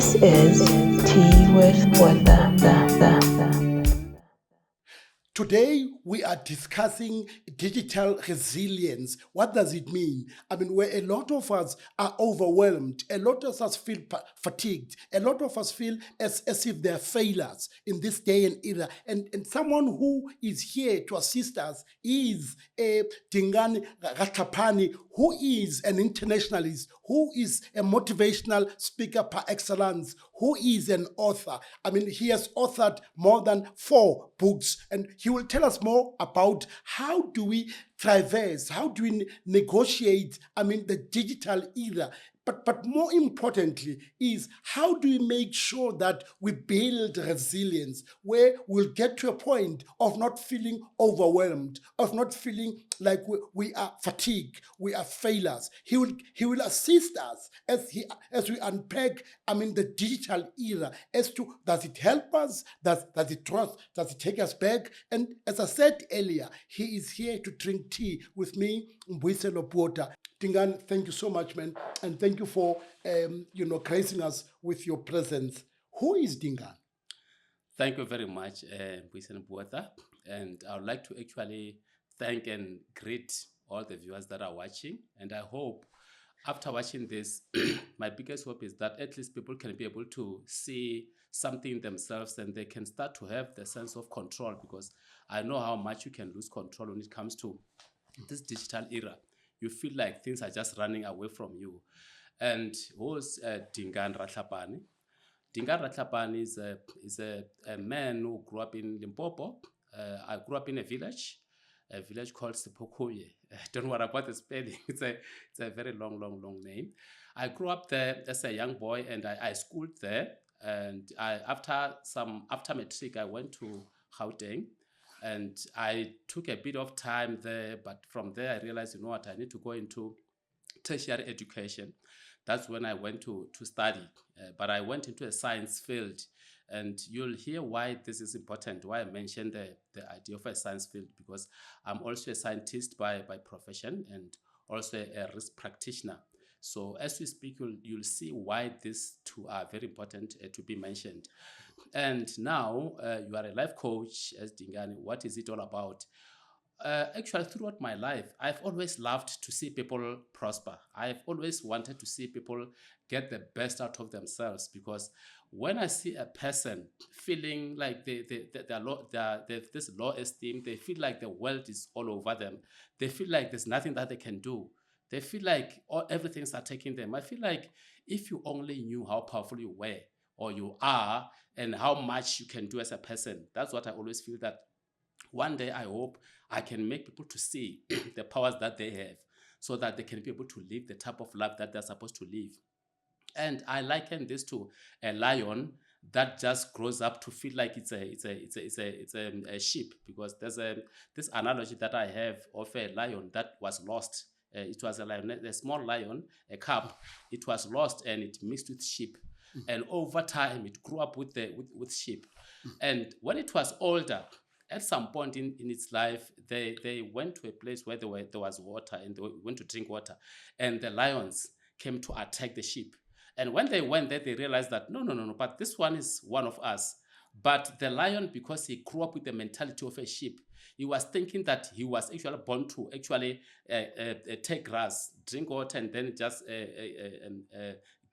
This is Tea with Botha. Today, we are discussing digital resilience. What does it mean? I mean, where a lot of us are overwhelmed, a lot of us feel fatigued, a lot of us feel as if they're failures in this day and era. And someone who is here to assist us is Dingaan Rahlapane, who is an internationalist, who is a motivational speaker par excellence, who is an author. I mean, he has authored more than 4 books, and he will tell us more about how do we traverse, how do we negotiate, I mean, the digital era. But more importantly is how do we make sure that we build resilience where we'll get to a point of not feeling overwhelmed, of not feeling like we are fatigued, we are failures. He will assist us as we unpack, I mean, the digital era as to does it help us, does it trust, does it take us back? And as I said earlier, he is here to drink tea with me, Mbuyiselo Botha. Dingaan, thank you so much, man, and thank you for gracing us with your presence. Who is Dingaan? Thank you very much, Mbuyiselo Botha, and I would like to actually thank and greet all the viewers that are watching, and I hope after watching this, my biggest hope is that at least people can be able to see something in themselves and they can start to have the sense of control, because I know how much you can lose control when it comes to this digital era. You feel like things are just running away from you. And who's Dingaan Rahlapane? Dingaan Rahlapane is a man who grew up in Limpopo. I grew up in a village called Sipokuye. Don't worry about the spelling. It's a very long name. I grew up there as a young boy, and I schooled there. And after matric, I went to Gauteng. And I took a bit of time there, but from there I realized, you know what, I need to go into tertiary education. That's when I went to study. But I went into a science field, and you'll hear why this is important, why I mentioned the idea of a science field, because I'm also a scientist by profession and also a risk practitioner. So as we speak, you'll see why these two are very important to be mentioned. And now you are a life coach, as Dingaan. What is it all about? Actually, throughout my life, I've always loved to see people prosper. I've always wanted to see people get the best out of themselves, because when I see a person feeling like they've this low esteem, they feel like the world is all over them, they feel like there's nothing that they can do, they feel like everything's attacking them. I feel like if you only knew how powerful you were or you are and how much you can do as a person, that's what I always feel, that one day I hope I can make people to see the powers that they have, so that they can be able to live the type of life that they're supposed to live. And I liken this to a lion that just grows up to feel like it's a sheep, because there's this analogy that I have of a lion that was lost. It was a small lion, a cub. It was lost and it mixed with sheep. And over time, it grew up with sheep. And when it was older, at some point in its life, they went to a place where there was water, and they went to drink water. And the lions came to attack the sheep. And when they went there, they realized that, no, but this one is one of us. But the lion, because he grew up with the mentality of a sheep, he was thinking that he was actually born to actually take grass, drink water, and then just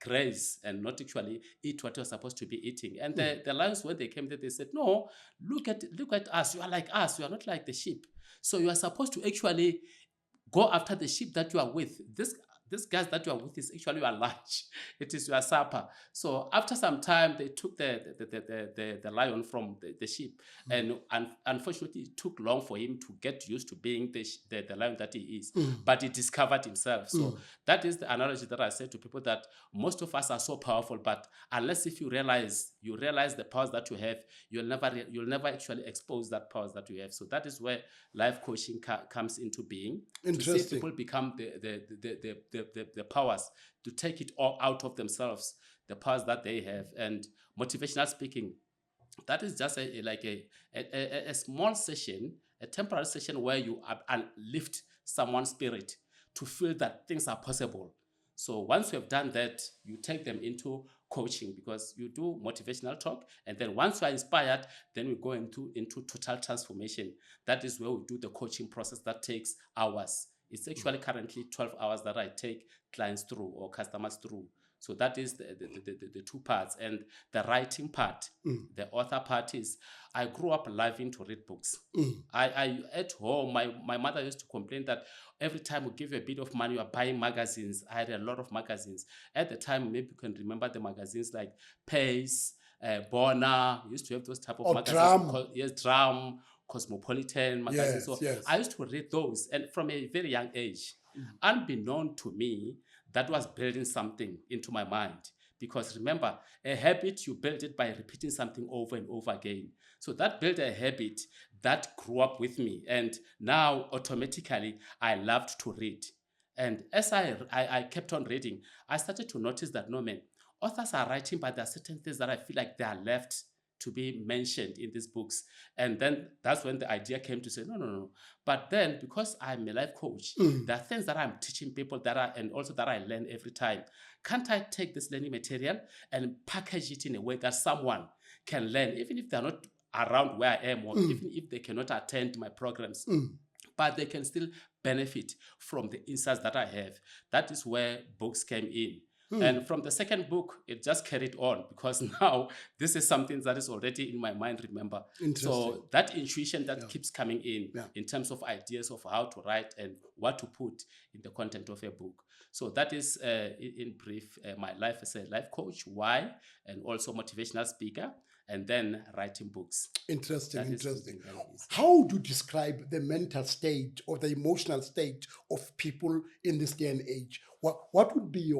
graze, and not actually eat what you're supposed to be eating. And the lions, when they came there, they said, no, look at us. You are like us. You are not like the sheep. So you are supposed to actually go after the sheep that you are with. This guys that you are with is actually your lunch. It is your supper. So after some time, they took the lion from the sheep. And unfortunately, it took long for him to get used to being the lion that he is. But he discovered himself. So that is the analogy that I say to people, that most of us are so powerful, but unless if you realize the powers that you have, you'll never actually expose that powers that you have. So that is where life coaching comes into being. Interesting. To see people become the powers, to take it all out of themselves, the powers that they have. And motivational speaking, that is just a small session, a temporary session where you lift someone's spirit to feel that things are possible. So once you have done that, you take them into coaching, because you do motivational talk, and then once you are inspired, then we go into total transformation. That is where we do the coaching process that takes hours. It's actually currently 12 hours that I take clients through or customers through. So that is the two parts. And the writing part, the author part is, I grew up loving to read books. I at home, my mother used to complain that every time we give you a bit of money, you are buying magazines. I had a lot of magazines. At the time, maybe you can remember the magazines like Pace, Bona. We used to have those type of magazines. Drum. Yes, Drum, Cosmopolitan magazines. Yes, So yes. I used to read those, and from a very young age, unbeknown to me, that was building something into my mind. Because remember, a habit, you build it by repeating something over and over again. So that built a habit that grew up with me. And now automatically, I loved to read. And as I kept on reading, I started to notice that, no, man, authors are writing, but there are certain things that I feel like they are left to be mentioned in these books. And then that's when the idea came to say, no. But then, because I'm a life coach, there are things that I'm teaching people and also that I learn every time. Can't I take this learning material and package it in a way that someone can learn, even if they're not around where I am, or even if they cannot attend my programs, but they can still benefit from the insights that I have. That is where books came in. And from the second book, it just carried on, because now this is something that is already in my mind, remember. So that intuition that keeps coming in terms of ideas of how to write and what to put in the content of a book. So that is, in brief, my life as a life coach, why, and also motivational speaker, and then writing books. Interesting. How would you describe the mental state or the emotional state of people in this day and age? What would be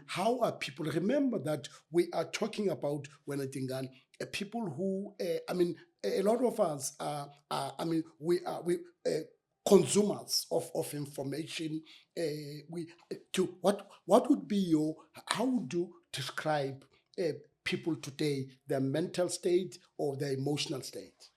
how are people? Remember that we are talking about, when I think, people who, a lot of us we are consumers of information. What would be how would you describe people today, their mental state or their emotional state?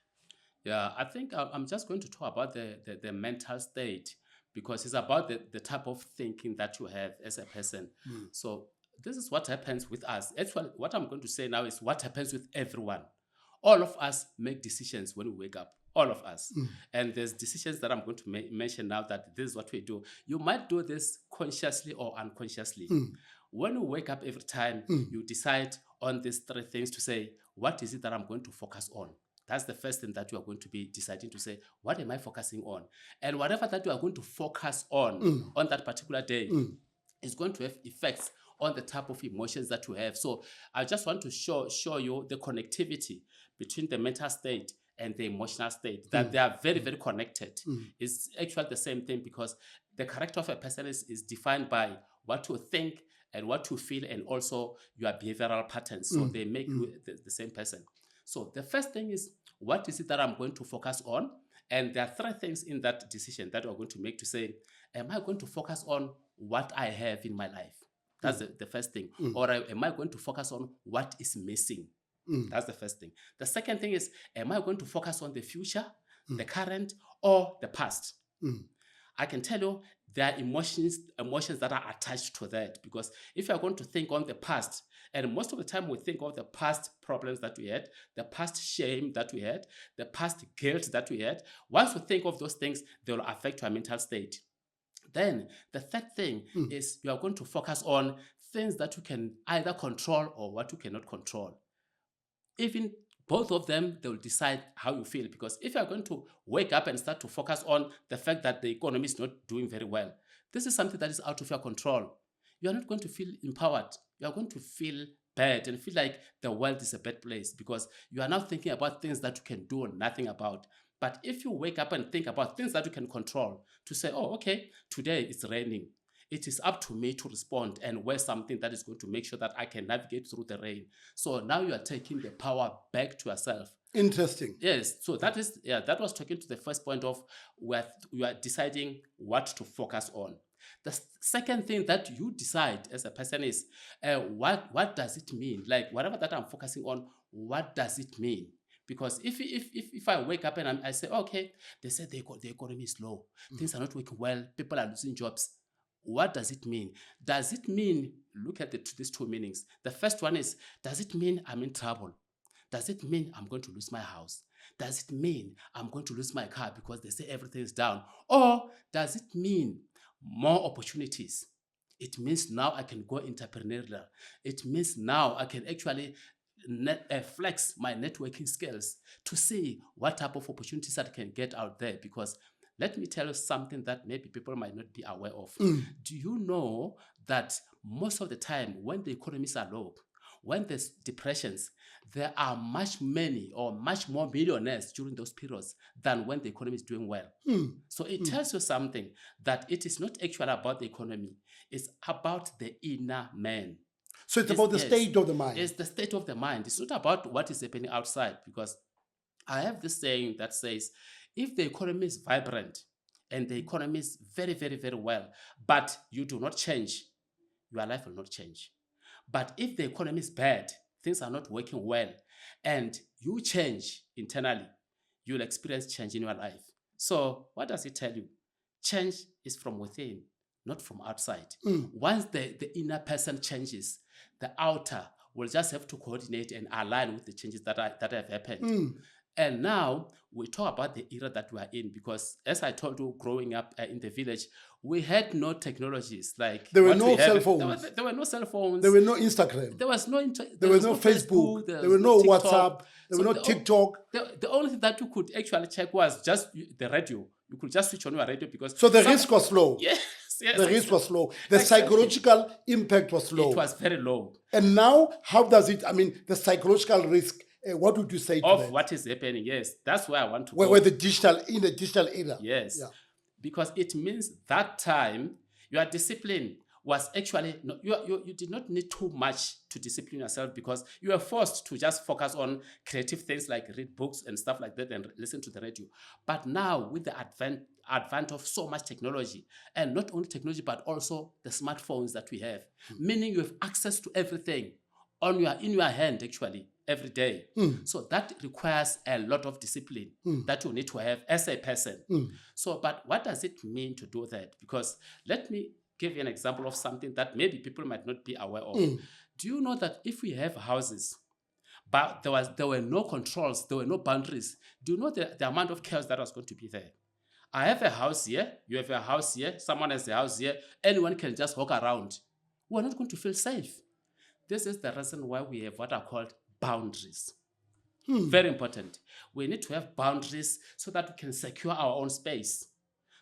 Yeah, I think I'm just going to talk about the mental state, because it's about the type of thinking that you have as a person. So this is what happens with us. Actually, what I'm going to say now is what happens with everyone. All of us make decisions when we wake up. All of us. And there's decisions that I'm going to mention now, that this is what we do. You might do this consciously or unconsciously. When you wake up every time, you decide on these three things to say, what is it that I'm going to focus on? That's the first thing that you are going to be deciding to say, what am I focusing on? And whatever that you are going to focus on that particular day is going to have effects on the type of emotions that you have. So I just want to show you the connectivity between the mental state and the emotional state, that they are very, very connected. It's actually the same thing, because the character of a person is defined by what you think and what you feel, and also your behavioral patterns. So they make you the same person. So the first thing is, what is it that I'm going to focus on? And there are three things in that decision that we're going to make to say, am I going to focus on what I have in my life? That's the first thing. Or am I going to focus on what is missing? That's the first thing. The second thing is, am I going to focus on the future, the current, or the past? I can tell you there are emotions that are attached to that, because if you're going to think on the past, and most of the time we think of the past problems that we had, the past shame that we had, the past guilt that we had, once you think of those things, they will affect your mental state. Then the third thing is, you are going to focus on things that you can either control or what you cannot control. Even both of them, they will decide how you feel. Because if you're going to wake up and start to focus on the fact that the economy is not doing very well, this is something that is out of your control. You're not going to feel empowered. You're going to feel bad and feel like the world is a bad place, because you are now thinking about things that you can do nothing about. But if you wake up and think about things that you can control, to say, oh, okay, today it's raining. It is up to me to respond and wear something that is going to make sure that I can navigate through the rain. So now you are taking the power back to yourself. Interesting. Yes. So that was talking to the first point of where you are deciding what to focus on. The second thing that you decide as a person is, what does it mean? Like, whatever that I'm focusing on, what does it mean? Because if I wake up and I say, okay, they said the economy is low, things are not working well, people are losing jobs. What does it mean? Does it mean, look at these two meanings. The first one is, does it mean I'm in trouble? Does it mean I'm going to lose my house? Does it mean I'm going to lose my car because they say everything is down? Or does it mean more opportunities? It means now I can go entrepreneurial. It means now I can actually flex my networking skills to see what type of opportunities that I can get out there. Because let me tell you something that maybe people might not be aware of. Do you know that most of the time when the economies are low, when there's depressions, there are much more millionaires during those periods than when the economy is doing well. So it tells you something, that it is not actually about the economy. It's about the inner man. So it's about the state of the mind. It's the state of the mind. It's not about what is happening outside, because I have this saying that says, if the economy is vibrant and the economy is very, very, very well, but you do not change, your life will not change. But if the economy is bad, things are not working well, and you change internally, you'll experience change in your life. So what does it tell you? Change is from within, not from outside. Once the inner person changes, the outer will just have to coordinate and align with the changes that have happened. And now we talk about the era that we are in, because as I told you, growing up in the village, we had no technologies. Like there were no cell phones. There were no cell phones. There were no Instagram. There was no there was no Facebook. There was no WhatsApp. There was no TikTok. The only thing that you could actually check was just the radio. You could just switch on your radio, because so the risk was low. Yes. The risk was low. The psychological impact was low. It was very low. And now, how does it? I mean, the psychological risk. What would you say to of what is happening? Yes, that's where I want to go. Where the digital era. Yes, because it means that time your discipline was actually you did not need too much to discipline yourself, because you were forced to just focus on creative things like read books and stuff like that and listen to the radio. But now, with the advent of so much technology, and not only technology but also the smartphones that we have, meaning you have access to everything in your hand actually every day. So that requires a lot of discipline that you need to have as a person. So, but what does it mean to do that? Because let me give you an example of something that maybe people might not be aware of. Do you know that if we have houses, but there were no controls, there were no boundaries, do you know the amount of chaos that was going to be there? I have a house here, you have a house here, someone has a house here, anyone can just walk around. We're not going to feel safe. This is the reason why we have what are called boundaries. Very important. We need to have boundaries so that we can secure our own space.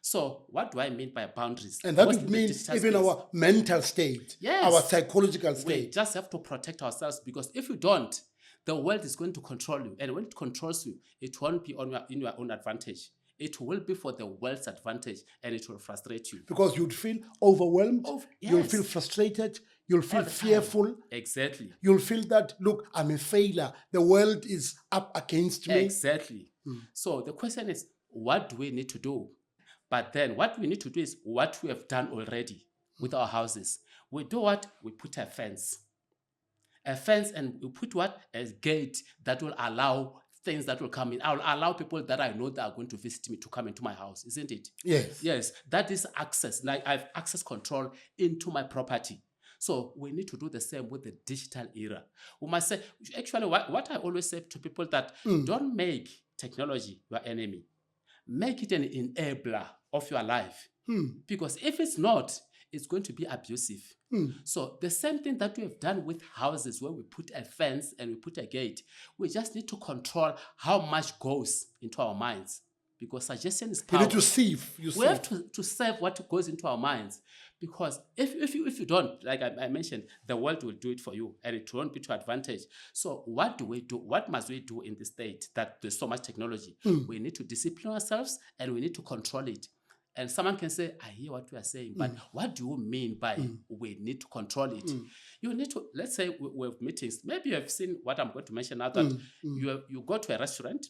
So what do I mean by boundaries? And that would mean even our mental state, our psychological state. We just have to protect ourselves, because if you don't, the world is going to control you. And when it controls you, it won't be in your own advantage. It will be for the world's advantage, and it will frustrate you. Because you'd feel overwhelmed, you'll feel frustrated, you'll feel fearful. Exactly. You'll feel that, look, I'm a failure. The world is up against me. Exactly. So the question is, what do we need to do? But then what we need to do is what we have done already with our houses. We do what? We put a fence. And we put what? A gate that will allow things that will come in. I'll allow people that I know that are going to visit me to come into my house, isn't it? Yes. Yes, that is access. Like I have access control into my property. So we need to do the same with the digital era. We must say, actually, what I always say to people that don't make technology your enemy. Make it an enabler of your life. Because if it's not, it's going to be abusive. So the same thing that we have done with houses, where we put a fence and we put a gate, we just need to control how much goes into our minds. Because suggestion is power. You need to sieve. We have to save what goes into our minds. Because if you don't, like I mentioned, the world will do it for you, and it won't be to advantage. So what do we do? What must we do in this state that there's so much technology? We need to discipline ourselves, and we need to control it. And someone can say, I hear what you are saying, but what do you mean by we need to control it? You need to, let's say we have meetings. Maybe you have seen what I'm going to mention now, that you go to a restaurant,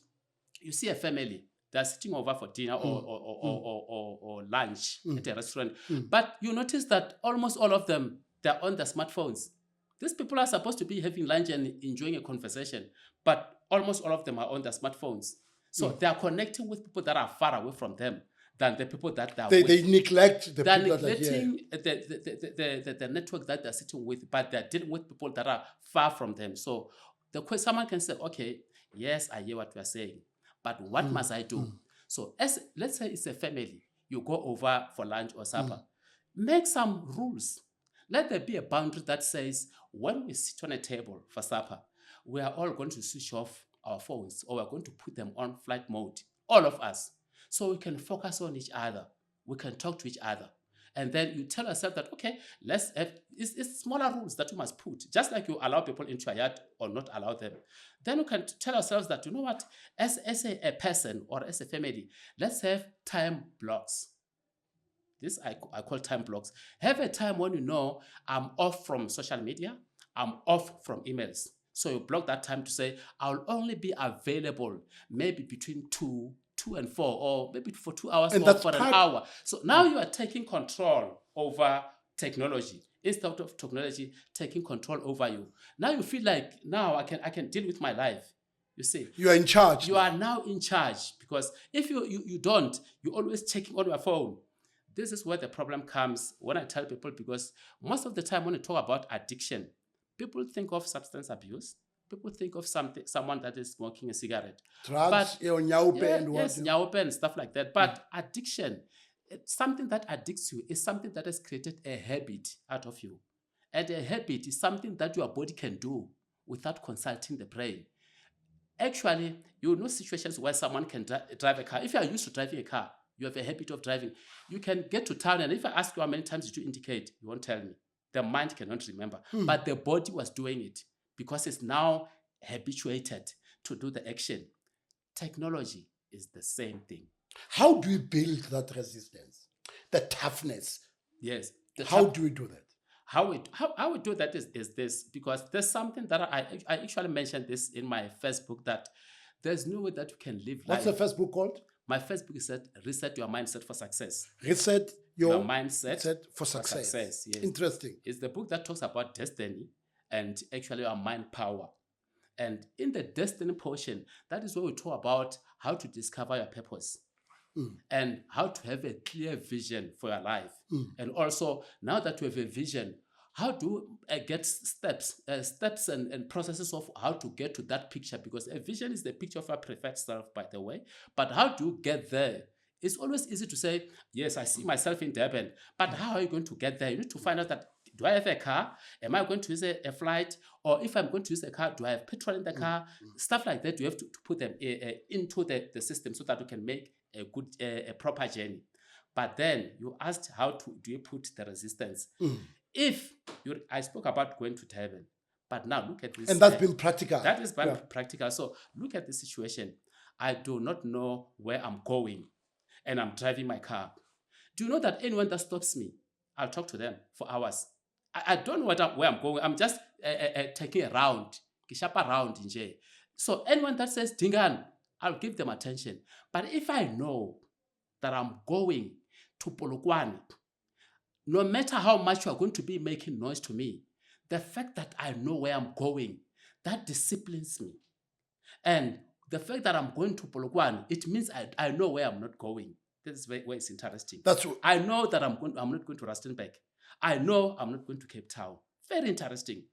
you see a family, they're sitting over for dinner or lunch at a restaurant. But you notice that almost all of them, they're on their smartphones. These people are supposed to be having lunch and enjoying a conversation, but almost all of them are on their smartphones. So they are connecting with people that are far away from them. than the people that They with. neglect the They're people that are here. neglecting the network that they're sitting with, but they're dealing with people that are far from them. So someone can say, okay, yes, I hear what you are saying, but what must I do? So let's say it's a family, you go over for lunch or supper, make some rules. Let there be a boundary that says when we sit on a table for supper, we are all going to switch off our phones, or we're going to put them on flight mode, all of us, so we can focus on each other. We can talk to each other. And then you tell yourself that, okay, let's have, it's smaller rules that you must put, just like you allow people into your yard or not allow them. Then you can tell ourselves that, you know what, as a person or as a family, let's have time blocks. This I call time blocks. Have a time when you know I'm off from social media, I'm off from emails. So you block that time to say, I'll only be available maybe between 2 and 4, or maybe for 2 hours And or that's for an hour. So now you are taking control over technology instead of technology taking control over you. Now you feel like, now I can deal with my life. You see, You are in charge. you are now in charge, because if you don't, you're always checking on your phone. This is where the problem comes when I tell people, because most of the time when you talk about addiction, people think of substance abuse. People think of someone that is smoking a cigarette. Drugs, nyaupe and what? Yes, nyaupe and stuff like that. But addiction, something that addicts you is something that has created a habit out of you. And a habit is something that your body can do without consulting the brain. Actually, you know situations where someone can drive a car. If you are used to driving a car, you have a habit of driving, you can get to town, and if I ask you how many times did you indicate, you won't tell me. The mind cannot remember. But the body was doing it because it's now habituated to do the action. Technology is the same thing. How do we build that resistance, the toughness? Yes. How do we do that? How we do that is this, because there's something that I actually mentioned this in my Facebook, that there's no way that you can live What's life. the Facebook called? My Facebook is Reset Your Mindset for Success. Reset your mindset for success. Yes. Interesting. It's the book that talks about destiny and actually our mind power. And in the destiny portion, that is where we talk about how to discover your purpose and how to have a clear vision for your life. And also, now that you have a vision, how do I get steps and processes of how to get to that picture? Because a vision is the picture of our preferred self, by the way. But how do you get there? It's always easy to say, yes, I see myself in Durban. But how are you going to get there? You need to find out that, do I have a car? Am I going to use a flight? Or if I'm going to use a car, do I have petrol in the car? Stuff like that, you have to put them into the system so that you can make a good, a proper journey. But then you asked, do you put the resistance? I spoke about going to Durban, but now look at this. And that's been practical. That is been practical. So look at the situation. I do not know where I'm going, and I'm driving my car. Do you know that anyone that stops me, I'll talk to them for hours. I don't know where I'm going. I'm just taking a round. So anyone that says Dingaan, I'll give them attention. But if I know that I'm going to Polokwane, no matter how much you are going to be making noise to me, the fact that I know where I'm going, that disciplines me. And the fact that I'm going to Polokwane, it means I know where I'm not going. This is where it's interesting. I know that I'm not going to Rustenburg. I know I'm not going to Cape Town. Very interesting.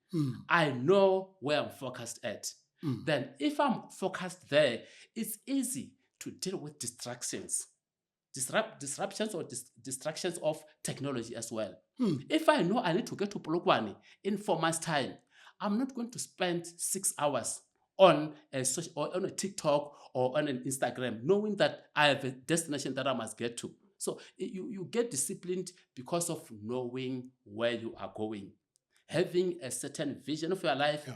I know where I'm focused at. Then if I'm focused there, it's easy to deal with distractions. Disruptions or distractions of technology as well. If I know I need to get to Polokwane in 4 months' time, I'm not going to spend 6 hours on a TikTok or on an Instagram, knowing that I have a destination that I must get to. So you get disciplined because of knowing where you are going, having a certain vision of your life,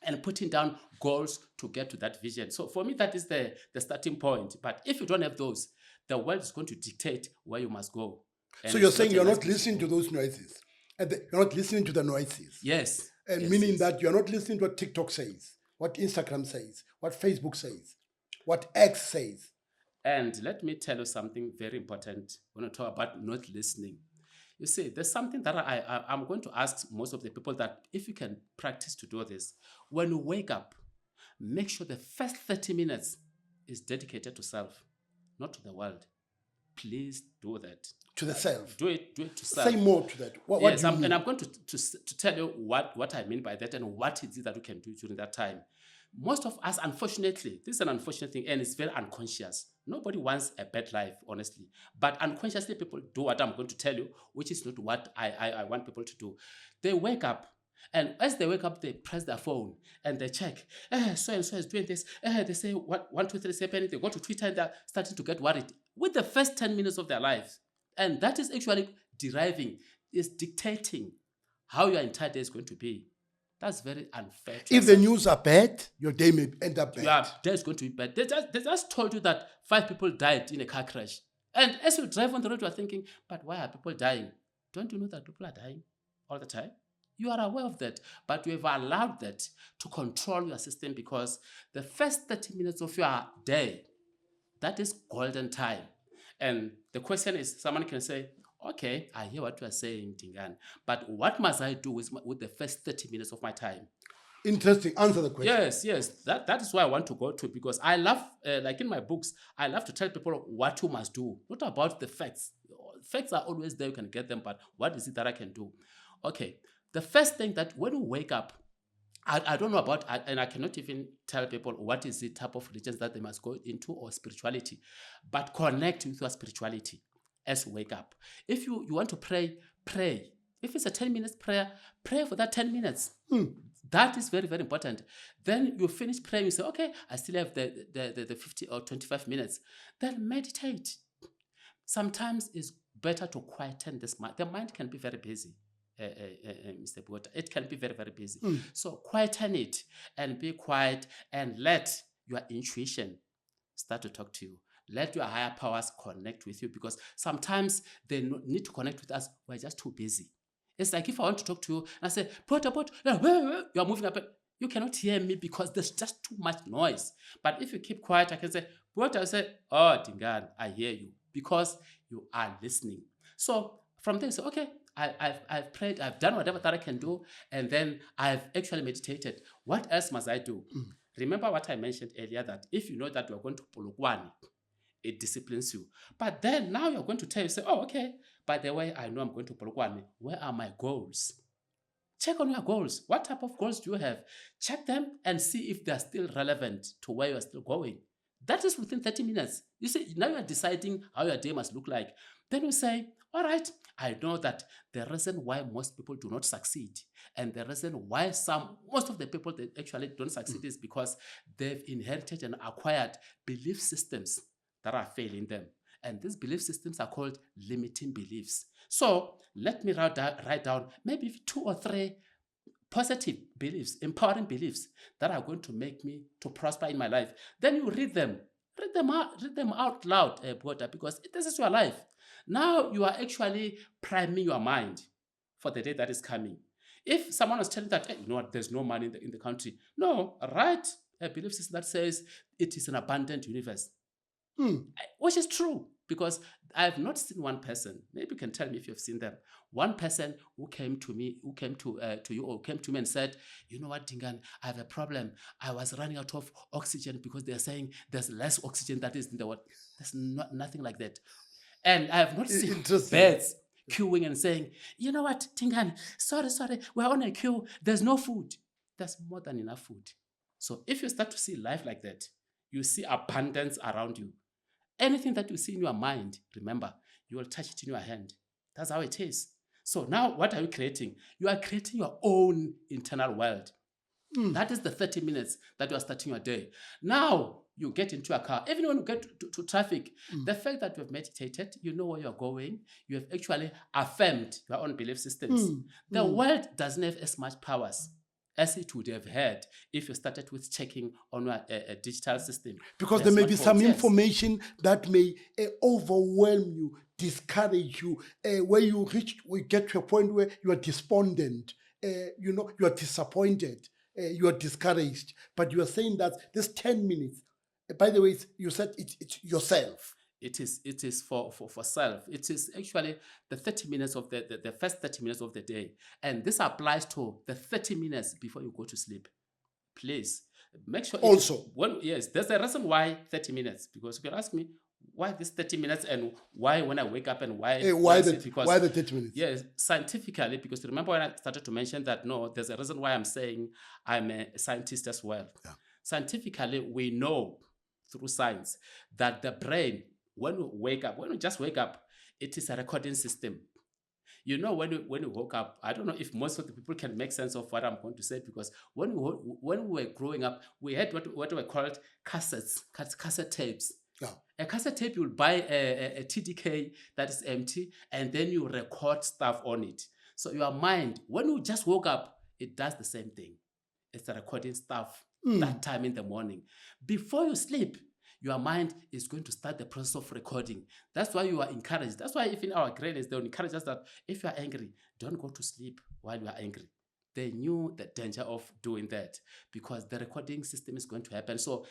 and putting down goals to get to that vision. So for me, that is the starting point. But if you don't have those, the world is going to dictate where you must go. So you're saying you're not listening to those noises. And you're not listening to the noises. Yes. And meaning that you're not listening to what TikTok says, what Instagram says, what Facebook says, what X says. And let me tell you something very important when I talk about not listening. You see, there's something that I'm going to ask most of the people, that if you can practice to do this, when you wake up, make sure the first 30 minutes is dedicated to self, not to the world. please do that. To the self. Do it to self. Say more to that. What Yes, do you mean? and I'm going to tell you what I mean by that and what is it that we can do during that time. Most of us, unfortunately, this is an unfortunate thing and it's very unconscious. Nobody wants a bad life, honestly. But unconsciously, people do what I'm going to tell you, which is not what I want people to do. They wake up, and as they wake up, they press their phone and they check. So and so is doing this. They say, what, 1, 2, 3, 7. They go to Twitter and they're starting to get worried with the first 10 minutes of their life. And that is actually dictating how your entire day is going to be. That's very unfair. If the news are bad, your day may end up bad. Your day is going to be bad. They just told you that 5 people died in a car crash. And as you drive on the road, you are thinking, but why are people dying? Don't you know that people are dying all the time? You are aware of that, but you have allowed that to control your system because the first 30 minutes of your day, that is golden time. And the question is, someone can say, okay, I hear what you are saying, Dingaan, but what must I do with the first 30 minutes of my time? Interesting. Answer the question. Yes. That is why I want to go to, because I love, like in my books, I love to tell people what you must do, not about the facts. Facts are always there, you can get them, but what is it that I can do? Okay, the first thing that when you wake up, I don't know about, and I cannot even tell people what is the type of religions that they must go into or spirituality, but connect with your spirituality as you wake up. If you want to pray, pray. If it's a 10 minutes prayer, pray for that 10 minutes. That is very, very important. Then you finish praying, you say, okay, I still have the 50 or 25 minutes. Then meditate. Sometimes it's better to quieten this mind. The mind can be very busy. Mr. Botha, it can be very, very busy. So quieten it and be quiet and let your intuition start to talk to you. Let your higher powers connect with you, because sometimes they need to connect with us. We're just too busy. It's like if I want to talk to you and I say, Botha, you're moving up. You cannot hear me because there's just too much noise. But if you keep quiet, I can say, Botha, I say, oh, Dingaan, I hear you, because you are listening. So from there, say, okay, I've prayed, I've done whatever that I can do, and then I've actually meditated. What else must I do? Remember what I mentioned earlier, that if you know that you're going to Polokwane, it disciplines you. But then now you're going to tell you, say, oh, okay, by the way, I know I'm going to Polokwane. Where are my goals? Check on your goals. What type of goals do you have? Check them and see if they're still relevant to where you're still going. That is within 30 minutes. You see, now you're deciding how your day must look like. Then you say, all right, I know that the reason why most people do not succeed, and the reason why most of the people that actually don't succeed is because they've inherited and acquired belief systems that are failing them. And these belief systems are called limiting beliefs. So let me write down maybe 2 or 3 positive beliefs, empowering beliefs that are going to make me to prosper in my life. Then you read them. Read them out loud, Botha, because this is your life. Now you are actually priming your mind for the day that is coming. If someone was telling that, hey, you know what, there's no money in the country. No, write a belief system that says it is an abundant universe. Which is true, because I have not seen one person, maybe you can tell me if you've seen them, one person who came to me, who came to you, or came to me and said, you know what, Dingaan, I have a problem. I was running out of oxygen because they're saying there's less oxygen that is in the world. There's nothing like that. And I have not seen birds queuing and saying, you know what, Dingaan, sorry, we're on a queue. There's no food. There's more than enough food. So if you start to see life like that, you see abundance around you. Anything that you see in your mind, remember, you will touch it in your hand. That's how it is. So now what are you creating? You are creating your own internal world. That is the 30 minutes that you are starting your day. Now you get into a car. Even when you get to traffic, the fact that you have meditated, you know where you're going, you have actually affirmed your own belief systems. The world doesn't have as much powers as it would have had if you started with checking on a digital system. Because there may be some information that may overwhelm you, discourage you, where you get to a point where you are despondent, you are disappointed, you are discouraged. But you are saying that this 10 minutes, by the way, you said it's yourself. It is for self. It is actually the 30 minutes of the first 30 minutes of the day. And this applies to the 30 minutes before you go to sleep. Please make sure. Also. Yes, there's a reason why 30 minutes. Because you can ask me, why this 30 minutes and why when I wake up and why Why is it? why the 30 minutes? Yes, scientifically, because remember when I started to mention that, no, there's a reason why I'm saying I'm a scientist as well. Yeah. Scientifically, we know through science that the brain, when we just wake up, it is a recording system. You know, when we woke up, I don't know if most of the people can make sense of what I'm going to say, because when we were growing up, we had what were called cassette tapes. Yeah. A cassette tape, you'll buy a TDK that is empty, and then you record stuff on it. So your mind, when you just woke up, it does the same thing. It's recording stuff that time in the morning. Before you sleep, your mind is going to start the process of recording. That's why you are encouraged. That's why even our graders, they encourage us that if you are angry, don't go to sleep while you are angry. They knew the danger of doing that because the recording system is going to happen. So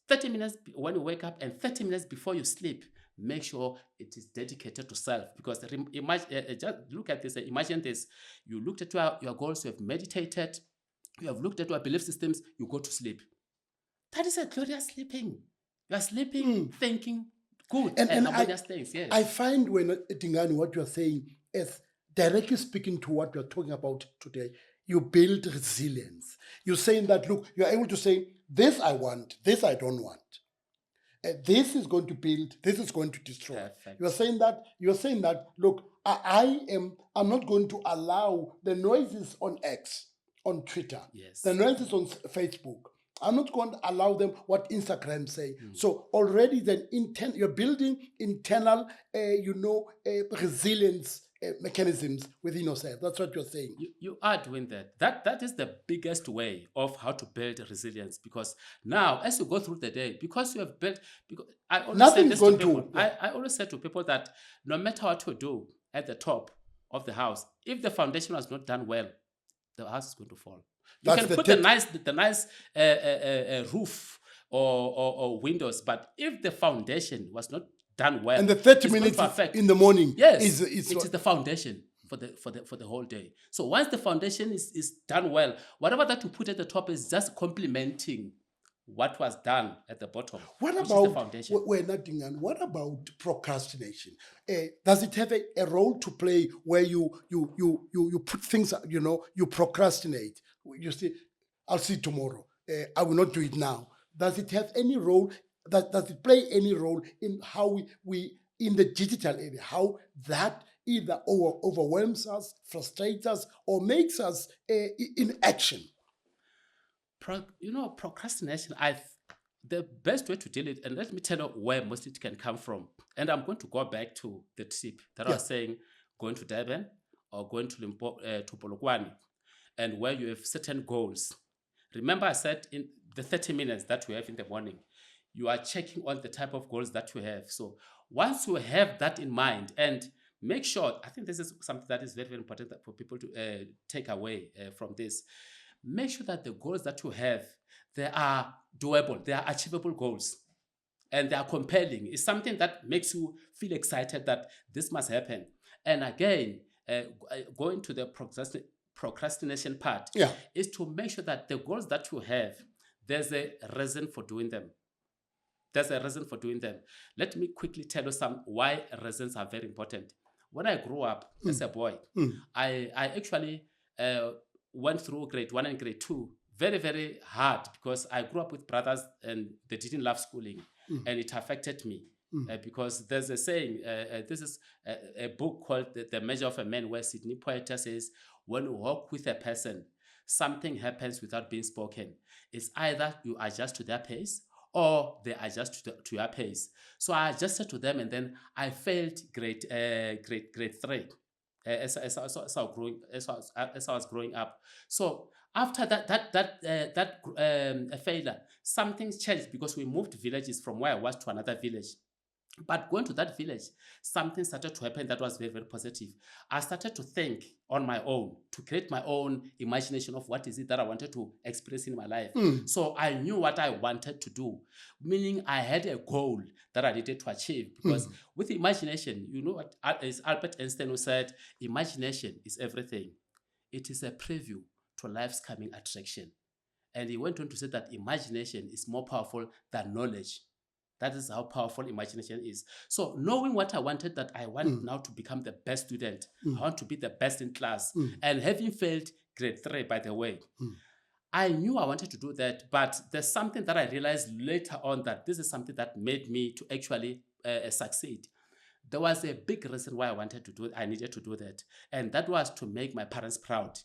30 minutes when you wake up and 30 minutes before you sleep, make sure it is dedicated to self. Because just look at this. Imagine this. You looked at your goals, you have meditated, you have looked at your belief systems, you go to sleep. That is a glorious sleeping. You are sleeping, thinking good and harmonious things. Yes. I find when Dingaan, what you are saying is directly speaking to what we are talking about today. You build resilience. You're saying that, look, you're able to say, this I want, this I don't want. This is going to build, this is going to destroy. Perfect. You're saying that, look, I'm not going to allow the noises on X, on Twitter, Yes. the noises on Facebook. I'm not going to allow them what Instagram say. So already then you're building internal, resilience mechanisms within yourself. That's what you're saying. You are doing that. That is the biggest way of how to build resilience, because now as you go through the day, because you have built, because I always Nothing say is this going to people. to. I always say to people that no matter what you do at the top of the house, if the foundation was not done well, the house is going to fall. You That's can the put the nice roof or windows, but if the foundation was not done well, And the 30 it's minutes going to affect. in the morning Yes, is it is the foundation for the whole day. So once the foundation is done well, whatever that you put at the top is just complementing what was done at the bottom. What which about is the foundation? we're not doing that. What about procrastination? Does it have a role to play where you put things, you procrastinate? You see, I'll see tomorrow. I will not do it now. Does it have any role? Does it play any role in how we in the digital area, how that either overwhelms us, frustrates us, or makes us in action? Procrastination, the best way to deal with it, and let me tell you where mostly it can come from. And I'm going to go back to the tip that I was saying, going to Durban or going to to Polokwane, and where you have certain goals. Remember, I said in the 30 minutes that we have in the morning, you are checking on the type of goals that you have. So once you have that in mind, and make sure, I think this is something that is very, very important for people to take away from this. Make sure that the goals that you have, they are doable, they are achievable goals, and they are compelling. It's something that makes you feel excited that this must happen. And again, going to the procrastination part, is to make sure that the goals that you have, there's a reason for doing them. There's a reason for doing them. Let me quickly tell you why reasons are very important. When I grew up as a boy, I actually went through grade 1 and grade 2 very, very hard, because I grew up with brothers and they didn't love schooling, and it affected me. Because there's a saying, this is a book called The Measure of a Man, where Sidney Poitier says, when you walk with a person, something happens without being spoken. It's either you adjust to their pace or they adjust to your pace. So I adjusted to them, and then I failed grade 3 as I was growing up. So after that failure, something changed, because we moved villages from where I was to another village. But going to that village, something started to happen that was very, very positive. I started to think on my own, to create my own imagination of what is it that I wanted to experience in my life. So I knew what I wanted to do, meaning I had a goal that I needed to achieve. Because with imagination, you know what, it's Albert Einstein who said, imagination is everything. It is a preview to life's coming attraction. And he went on to say that imagination is more powerful than knowledge. That is how powerful imagination is. So knowing what I wanted, that I want now to become the best student, I want to be the best in class, and having failed grade 3, by the way, I knew I wanted to do that, but there's something that I realized later on, that this is something that made me to actually succeed. There was a big reason why I needed to do that, and that was to make my parents proud.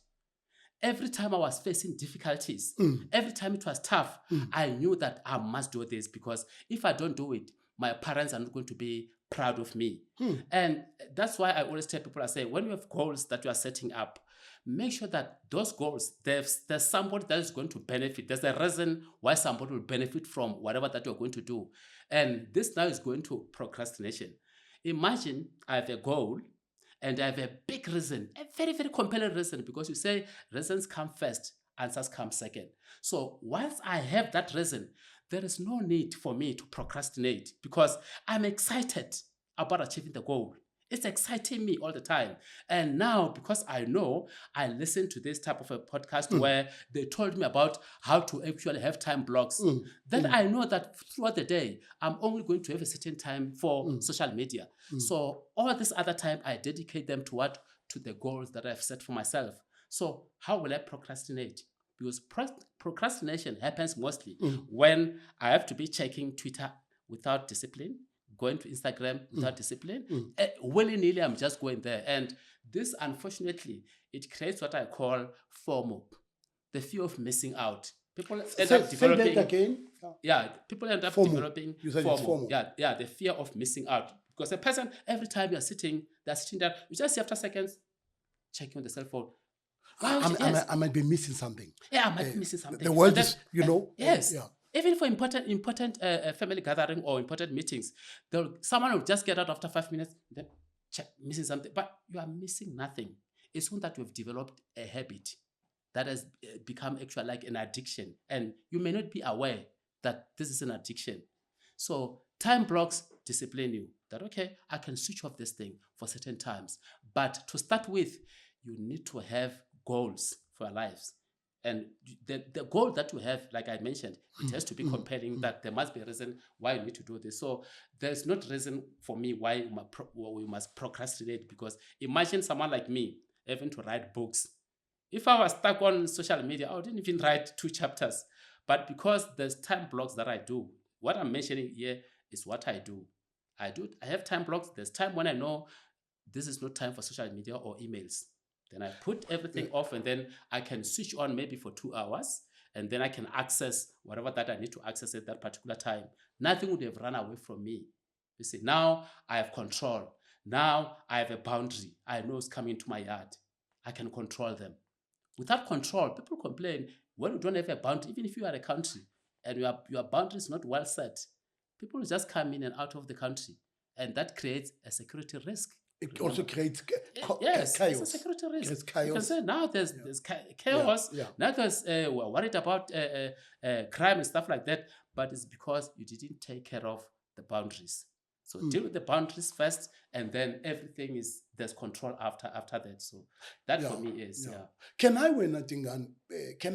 Every time I was facing difficulties, every time it was tough, I knew that I must do this, because if I don't do it, my parents are not going to be proud of me. And that's why I always tell people, I say, when you have goals that you are setting up, make sure that those goals, there's somebody that is going to benefit. There's a reason why somebody will benefit from whatever that you're going to do. And this now is going to procrastination. Imagine I have a goal, and I have a big reason, a very, very compelling reason, because you say reasons come first, answers come second. So once I have that reason, there is no need for me to procrastinate, because I'm excited about achieving the goal. It's exciting me all the time. And now, because I know, I listen to this type of a podcast where they told me about how to actually have time blocks. Then I know that throughout the day, I'm only going to have a certain time for social media. So all this other time, I dedicate them to what? To the goals that I've set for myself. So how will I procrastinate? Because procrastination happens mostly when I have to be checking Twitter without discipline, going to Instagram without discipline. Willy-nilly, I'm just going there. And this, unfortunately, it creates what I call FOMO, the fear of missing out. People end up developing... Say that again? Yeah, people end up FOMO. developing You said it's FOMO. Yeah, the fear of missing out. Because a person, every time they're sitting there, you just see after seconds, checking on the cell phone. I might be missing something. Yeah, I might be missing something. The world is, Yes. Yeah. Even for important family gathering or important meetings, someone will just get out after 5 minutes, then check, missing something. But you are missing nothing. It's not that you've developed a habit that has become actually like an addiction. And you may not be aware that this is an addiction. So time blocks discipline you. That, okay, I can switch off this thing for certain times. But to start with, you need to have goals for your lives. And the goal that you have, like I mentioned, it has to be compelling, that there must be a reason why you need to do this. So there's not reason for me why we must procrastinate, because imagine someone like me having to write books. If I was stuck on social media, I wouldn't even write 2 chapters. But because there's time blocks that I do, what I'm mentioning here is what I do. I have time blocks. There's time when I know this is not time for social media or emails. Then I put everything off, and then I can switch on maybe for 2 hours, and then I can access whatever that I need to access at that particular time. Nothing would have run away from me. You see, now I have control. Now I have a boundary. I know it's coming into my yard. I can control them. Without control, people complain when you don't have a boundary. Even if you are a country and your boundary is not well set, people will just come in and out of the country, and that creates a security risk. It also creates chaos. It's a security risk. It's chaos. You can say now there's chaos. Yeah. Now there's we're worried about crime and stuff like that, but it's because you didn't take care of the boundaries. So deal with the boundaries first, and then there's control after that. So that for me is Can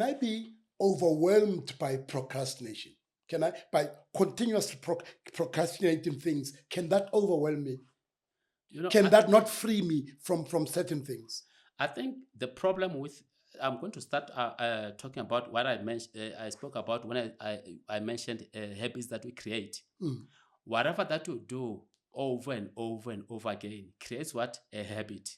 I be overwhelmed by procrastination? Can I, by continuously procrastinating things, can that overwhelm me? Can that not free me from certain things? I think the problem with, I'm going to start talking about what I mentioned. I spoke about when I mentioned habits that we create. Whatever that you do over and over and over again creates what? A habit.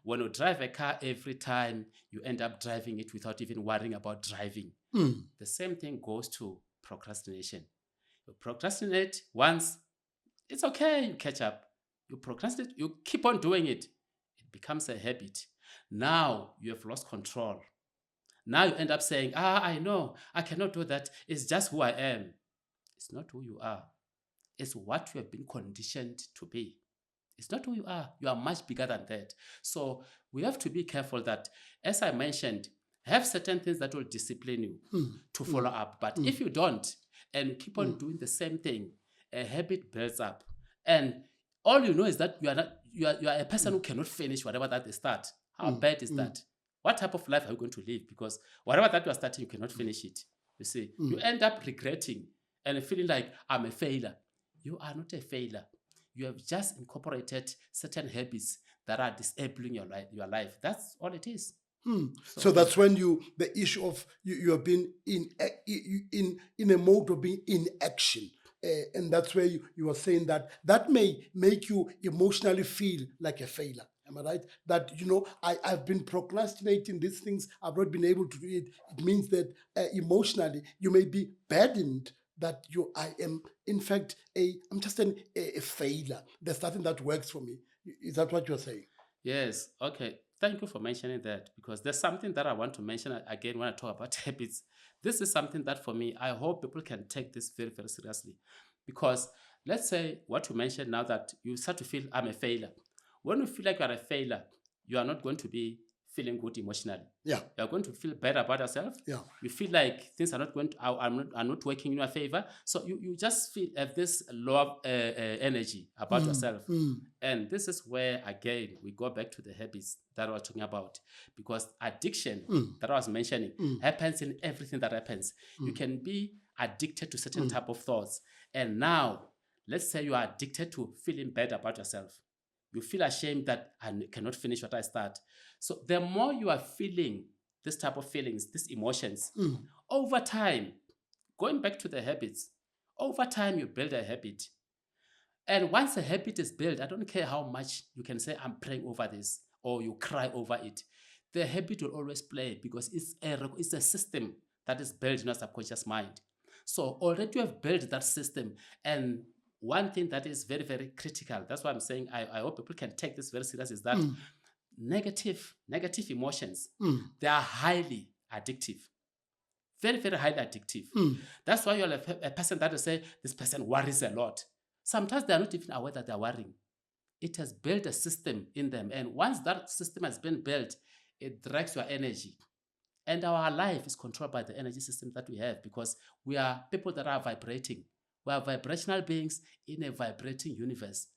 When you drive a car, every time you end up driving it without even worrying about driving. The same thing goes to procrastination. You procrastinate once, it's okay, you catch up. You procrastinate, you keep on doing it. It becomes a habit. Now you have lost control. Now you end up saying, I know, I cannot do that. It's just who I am. It's not who you are. It's what you have been conditioned to be. It's not who you are. You are much bigger than that. So we have to be careful that, as I mentioned, have certain things that will discipline you to follow up. But if you don't, and you keep on doing the same thing, a habit builds up. And all you know is that you are a person who cannot finish whatever that they start. How bad is that? What type of life are you going to live? Because whatever that you are starting, you cannot finish it. You see, you end up regretting and feeling like I'm a failure. you are not a failure. You have just incorporated certain habits that are disabling your life. That's all it is. So that's when the issue of you have been in a mode of being in action. And that's where you are saying that may make you emotionally feel like a failure. Am I right? That, I've been procrastinating these things, I've not been able to do it. It means that emotionally you may be burdened that I am, in fact, I'm just a failure. There's nothing that works for me. Is that what you're saying? Yes. Okay. Thank you for mentioning that, because there's something that I want to mention again when I talk about habits. This is something that for me, I hope people can take this very, very seriously. Because let's say what you mentioned now, that you start to feel I'm a failure. When you feel like you're a failure, you are not going to be feeling good emotionally. Yeah. You're going to feel better about yourself. Yeah. You feel like things are not going to, are not working in your favor. So you just have this low energy about yourself. And this is where, again, we go back to the habits that I was talking about. Because addiction that I was mentioning happens in everything that happens. You can be addicted to certain type of thoughts. And now, let's say you are addicted to feeling bad about yourself. You feel ashamed that I cannot finish what I start. So the more you are feeling this type of feelings, these emotions, over time, going back to the habits, over time you build a habit. And once a habit is built, I don't care how much you can say, I'm praying over this, or you cry over it. The habit will always play, because it's a system that is built in your subconscious mind. So already you have built that system. And one thing that is very, very critical, that's why I'm saying I hope people can take this very serious, is that negative emotions, they are highly addictive. Very, very highly addictive. That's why you're a person that will say, this person worries a lot. Sometimes they are not even aware that they're worrying. It has built a system in them. And once that system has been built, it drags your energy. And our life is controlled by the energy system that we have, because we are people that are vibrating. We are vibrational beings in a vibrating universe.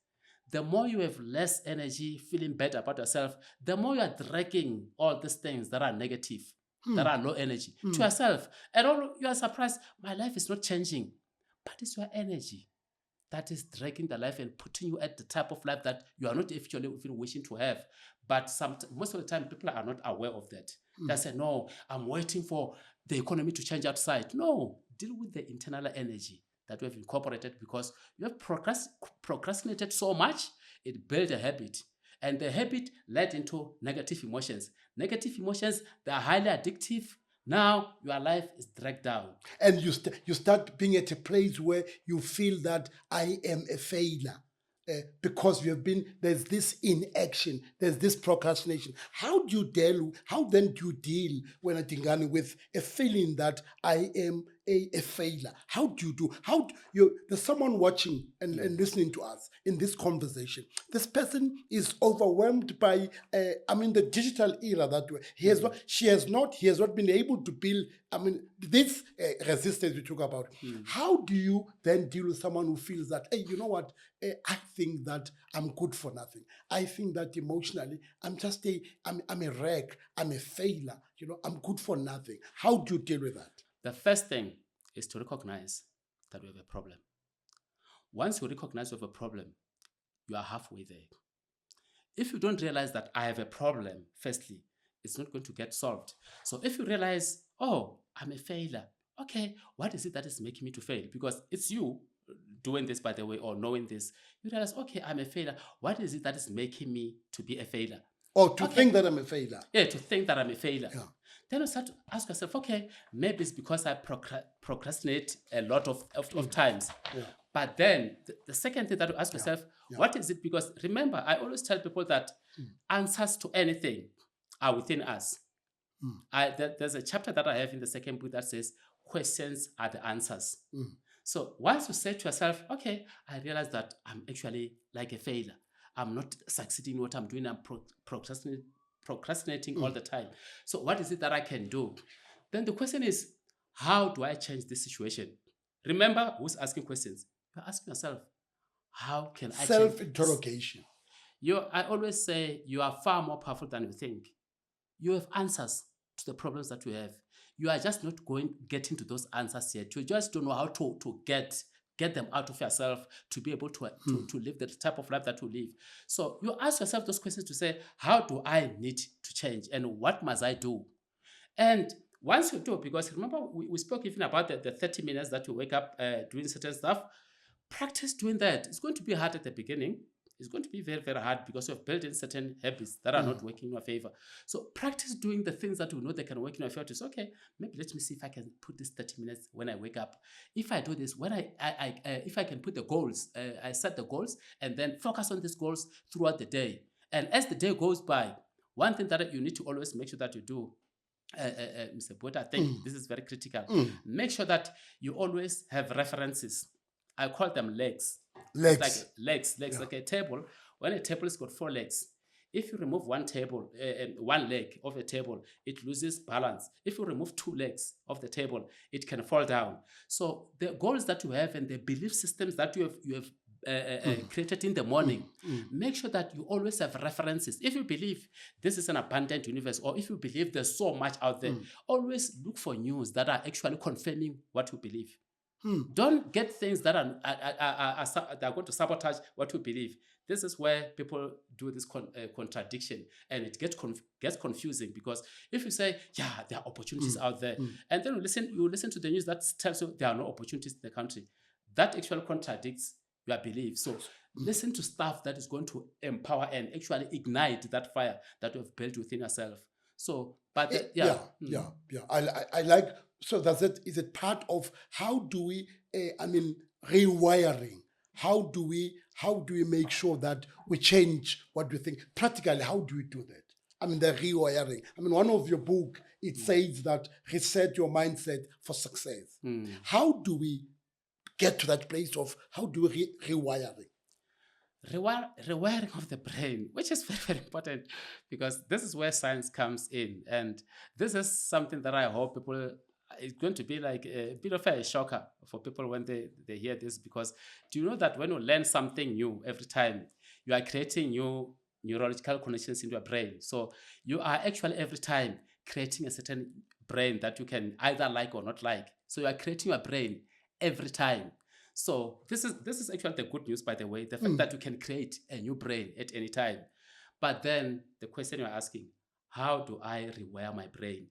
The more you have less energy, feeling better about yourself, the more you are dragging all these things that are negative, that are low energy, to yourself. And you are surprised, my life is not changing. But it's your energy that is dragging the life and putting you at the type of life that you are not actually even wishing to have. But most of the time, people are not aware of that. They say, no, I'm waiting for the economy to change outside. No, deal with the internal energy that we have incorporated, because you have procrastinated so much, it built a habit. And the habit led into negative emotions. Negative emotions, they are highly addictive. Now your life is dragged down. And you start being at a place where you feel that I am a failure. Because there's this inaction, there's this procrastination. How then do you deal when Dingaan with a feeling that I am a failure? There's someone watching and listening to us in this conversation. This person is overwhelmed by, the digital era that he has not been able to build, this resistance we talk about. How do you then deal with someone who feels that, hey, you know what, I think that I'm good for nothing. I think that emotionally, I'm a wreck. I'm a failure. I'm good for nothing. How do you deal with that? The first thing is to recognize that we have a problem. Once you recognize you have a problem, you are halfway there. If you don't realize that I have a problem, firstly, it's not going to get solved. So if you realize, oh, I'm a failure, okay, what is it that is making me to fail? Because it's you doing this, by the way, or knowing this. You realize, okay, I'm a failure. What is it that is making me to be a failure? Or to think that I'm a failure. Yeah, to think that I'm a failure. Yeah. Then you start to ask yourself, okay, maybe it's because I procrastinate a lot of times. Yeah. But then the second thing that you ask yourself, what is it? Because remember, I always tell people that answers to anything are within us. There's a chapter that I have in the second book that says, questions are the answers. So once you say to yourself, okay, I realize that I'm actually like a failure. I'm not succeeding in what I'm doing. I'm procrastinating all the time. So what is it that I can do? Then the question is, how do I change this situation? Remember, who's asking questions? You're asking yourself, how can I change this? Self-interrogation. I always say you are far more powerful than you think. You have answers to the problems that you have. You are just not getting to those answers yet. You just don't know how to get get them out of yourself to be able to live the type of life that you live. So you ask yourself those questions to say, how do I need to change and what must I do? And once you do, because remember we spoke even about the 30 minutes that you wake up doing certain stuff, practice doing that. It's going to be hard at the beginning. It's going to be very, very hard because you've built in certain habits that are not working in your favor. So practice doing the things that you know they can work in your favor. It's okay. Maybe let me see if I can put this 30 minutes when I wake up. If I do this, when if I can put the goals, I set the goals and then focus on these goals throughout the day. And as the day goes by, one thing that you need to always make sure that you do, Mr. Botha, I think this is very critical. Make sure that you always have references. I call them legs. Legs. It's like legs, like a table. When a table has got 4 legs, if you remove one leg of a table, it loses balance. If you remove 2 legs of the table, it can fall down. So the goals that you have and the belief systems that you have created in the morning, make sure that you always have references. If you believe this is an abundant universe, or if you believe there's so much out there, always look for news that are actually confirming what you believe. Don't get things that are going to sabotage what you believe. This is where people do this contradiction, and it gets confusing, because if you say, yeah, there are opportunities out there, and then you listen to the news that tells you there are no opportunities in the country, that actually contradicts your belief. So listen to stuff that is going to empower and actually ignite that fire that you have built within yourself. So, but I like. So is it part of how do we? Rewiring. How do we make sure that we change what we think practically? How do we do that? The rewiring. One of your book, it says that reset your mindset for success. How do we get to that place of how do we rewiring? Rewiring of the brain, which is very, very important, because this is where science comes in. And this is something that I hope people, it's going to be like a bit of a shocker for people when they hear this, because do you know that when you learn something new every time, you are creating new neurological connections in your brain. So you are actually every time creating a certain brain that you can either like or not like. So you are creating your brain every time. So this is actually the good news, by the way, the fact that you can create a new brain at any time. But then the question you're asking, how do I rewire my brain?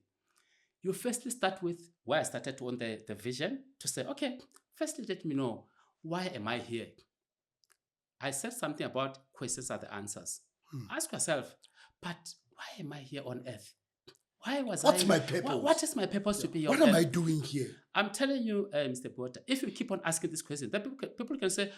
You firstly start with where I started on the vision, to say, okay, firstly, let me know, why am I here? I said something about questions are the answers. Ask yourself, but why am I here on earth? What's my purpose? What is my purpose to be here? What am I doing here? I'm telling you, Mr. Botha, if you keep on asking this question, then people can say,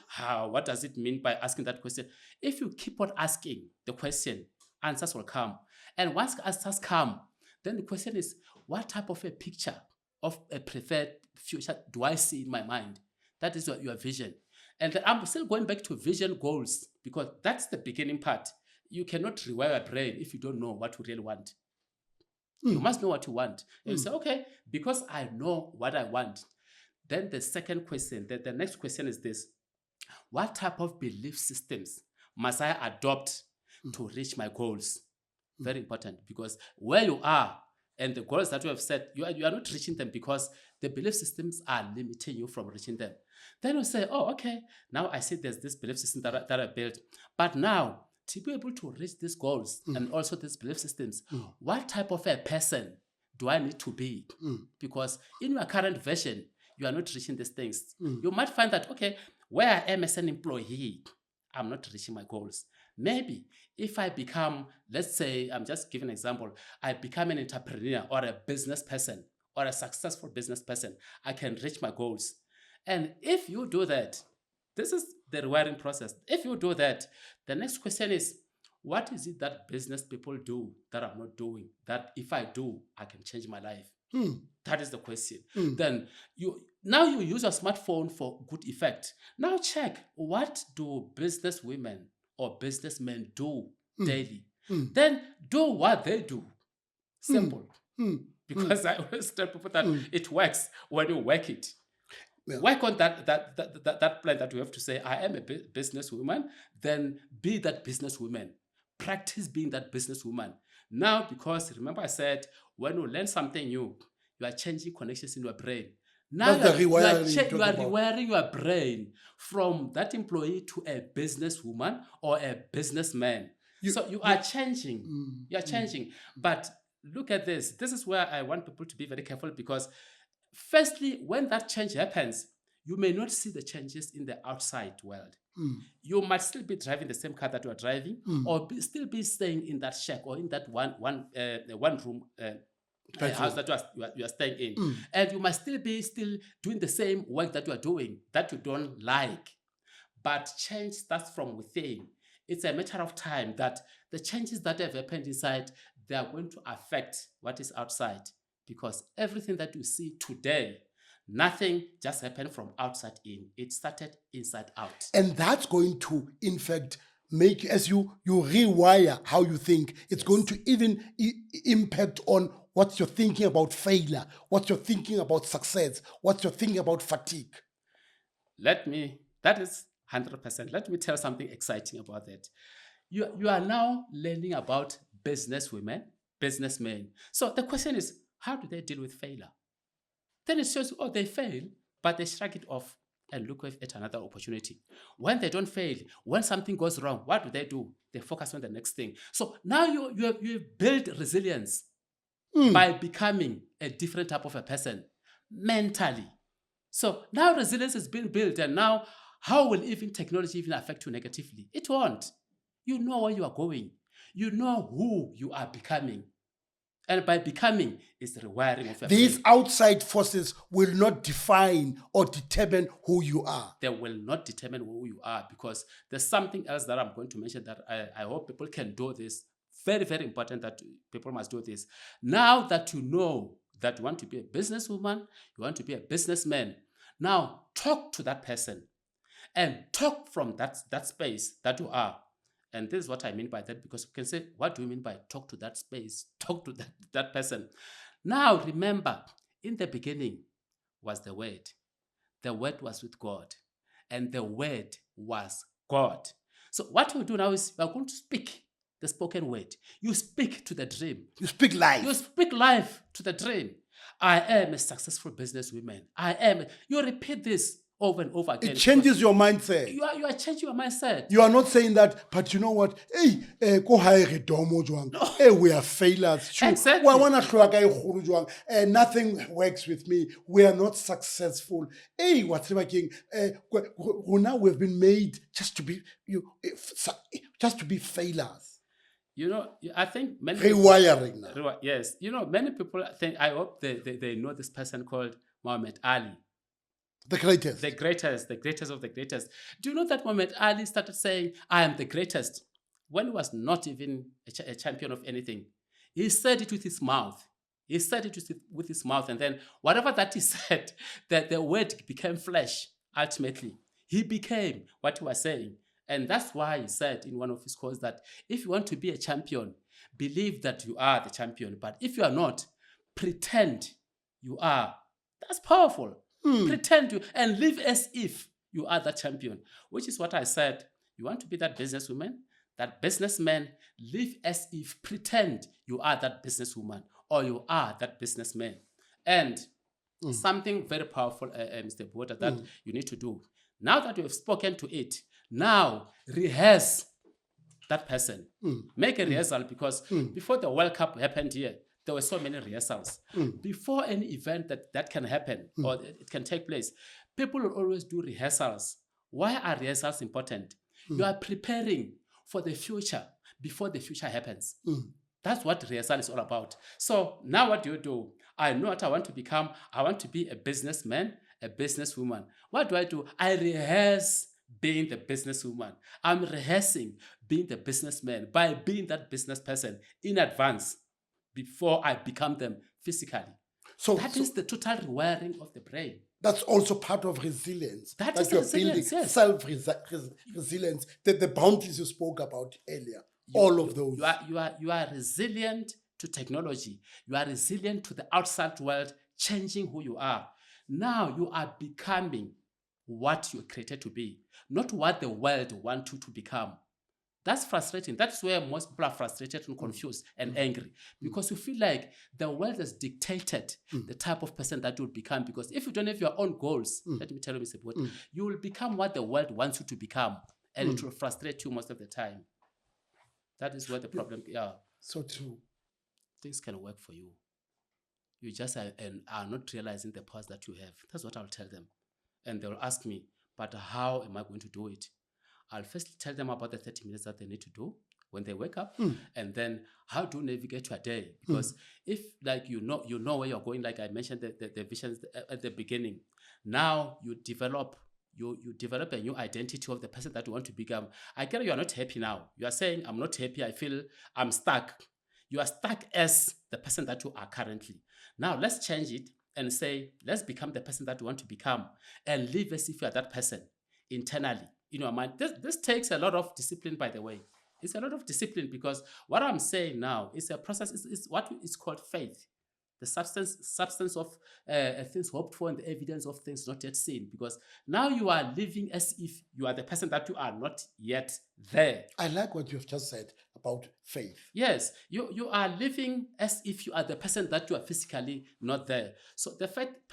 what does it mean by asking that question? If you keep on asking the question, answers will come. And once answers come, then the question is, what type of a picture of a preferred future do I see in my mind? That is your vision. And then I'm still going back to vision goals, because that's the beginning part. You cannot rewire your brain if you don't know what you really want. You must know what you want. And you say, okay, because I know what I want. Then the second question, the next question is this: what type of belief systems must I adopt to reach my goals? Very important, because where you are and the goals that you have set, you are not reaching them because the belief systems are limiting you from reaching them. Then you say, oh, okay, now I see there's this belief system that I built. But now, to be able to reach these goals and also these belief systems, what type of a person do I need to be? Because in your current version, you are not reaching these things. You might find that, okay, where I am as an employee, I'm not reaching my goals. Maybe if I become, let's say, I'm just giving an example, I become an entrepreneur or a business person or a successful business person, I can reach my goals. And if you do that, this is the rewiring process. If you do that, the next question is, what is it that business people do that I'm not doing, that if I do, I can change my life? That is the question. Then you use your smartphone for good effect. Now check, what do business women or businessmen do daily? Then do what they do. Simple. Because I always tell people that it works when you work it. Yeah. Work on that plan that you have to say, I am a businesswoman, then be that businesswoman. Practice being that businesswoman. Now, because remember I said, when you learn something new, you are changing connections in your brain. Now That's the you are rewiring you you talk are about. rewiring your brain from that employee to a businesswoman or a businessman. So you are changing. You are changing. But look at this. This is where I want people to be very careful, because firstly, when that change happens, you may not see the changes in the outside world. You might still be driving the same car that you are driving, or still be staying in that shack or in that one room house that you are staying in, and you might still be doing the same work that you are doing that you don't like. But change starts from within. It's a matter of time that the changes that have happened inside, they are going to affect what is outside, because everything that you see today, nothing just happened from outside in. It started inside out. And that's going to, in fact, make, as you rewire how you think, it's going to even impact on what you're thinking about failure, what you're thinking about success, what you're thinking about fatigue. That is 100%. Let me tell you something exciting about that. You are now learning about businesswomen, businessmen. So the question is, how do they deal with failure? Then it shows, they fail, but they shrug it off and look at another opportunity. When they don't fail, when something goes wrong, what do? They focus on the next thing. So now you have built resilience by becoming a different type of a person mentally. So now resilience has been built, and now how will even technology even affect you negatively? It won't. You know where you are going. You know who you are becoming. And by becoming is the rewiring of your These brain. outside forces will not define or determine who you are. They will not determine who you are, because there's something else that I'm going to mention that I hope people can do this. Very, very important that people must do this. Now that you know that you want to be a businesswoman, you want to be a businessman, now talk to that person and talk from that space that you are. And this is what I mean by that, because you can say, what do you mean by talk to that space? Talk to that person. Now remember, in the beginning was the Word. The Word was with God, and the Word was God. So what you do now is you are going to speak the spoken word. You speak to the dream. You speak life. You speak life to the dream. I am a successful businesswoman. You repeat this over and over again. It changes your mindset. You are changing your mindset. You are not saying that, but you know what? Hey, go hire domo jwang. Hey, we are failures. True. Exactly. Wa wana hlwa ka e kgolo jwang. Nothing works with me. We are not successful. Hey, whatever king. Now we've been made just to be failures. You know, I think many Rewiring now. people, yes. You know, many people think, I hope they know this person called Muhammad Ali. The greatest. The greatest of the greatest. Do you know that Muhammad Ali started saying, I am the greatest, when he was not even a champion of anything? He said it with his mouth. He said it with his mouth. And then whatever that he said, that the word became flesh, ultimately. He became what he was saying. And that's why he said in one of his quotes that if you want to be a champion, believe that you are the champion. But if you are not, pretend you are. That's powerful. Pretend to, and live as if you are the champion, which is what I said. You want to be that businesswoman, that businessman, live as if, pretend you are that businesswoman or you are that businessman. And something very powerful, Mr. Botha, that you need to do. Now that you have spoken to it, now rehearse that person. Make a rehearsal, because before the World Cup happened here, there were so many rehearsals. Before any event that can happen or it can take place, people will always do rehearsals. Why are rehearsals important? You are preparing for the future before the future happens. That's what rehearsal is all about. So now what do? I know what I want to become. I want to be a businessman, a businesswoman. What do? I rehearse being the businesswoman. I'm rehearsing being the businessman by being that business person in advance, before I become them physically. So that is the total rewiring of the brain. That's also part of resilience. That is you're resilience, building yes. Self-resilience, the boundaries you spoke about earlier. All of those. You are resilient to technology. You are resilient to the outside world, changing who you are. Now you are becoming what you're created to be, not what the world wants you to become. That's frustrating. That's where most people are frustrated and confused and angry, because you feel like the world has dictated the type of person that you'll become. Because if you don't have your own goals, let me tell you, Mr. Botha, you will become what the world wants you to become, and it will frustrate you most of the time. That is where the problem. Yeah, So true. things can work for you. You just are not realizing the powers that you have. That's what I'll tell them, and they'll ask me, "But how am I going to do it?" I'll first tell them about the 30 minutes that they need to do when they wake up, and then how to navigate your day. Because if, like, you know where you're going, like I mentioned the visions at the beginning, now you develop a new identity of the person that you want to become. I get you are not happy now. You are saying, I'm not happy, I feel I'm stuck. You are stuck as the person that you are currently. Now let's change it and say, let's become the person that you want to become, and live as if you are that person internally in your mind. This takes a lot of discipline, by the way. It's a lot of discipline, because what I'm saying now is a process. Is what is called faith, the substance of things hoped for and the evidence of things not yet seen. Because now you are living as if you are the person that you are not yet there. I like what you've just said about faith. Yes, you are living as if you are the person that you are physically not there. So the fact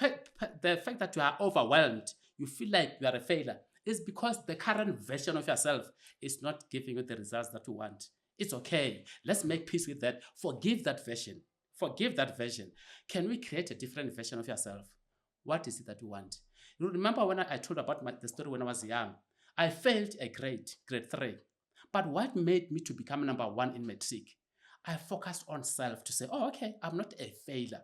that you are overwhelmed, you feel like you are a failure, is because the current version of yourself is not giving you the results that you want. It's okay. Let's make peace with that. Forgive that version. Forgive that version. Can we create a different version of yourself? What is it that you want? You remember when I told about the story when I was young? I failed a grade 3. But what made me to become number 1 in matric? I focused on self to say, oh, okay, I'm not a failure.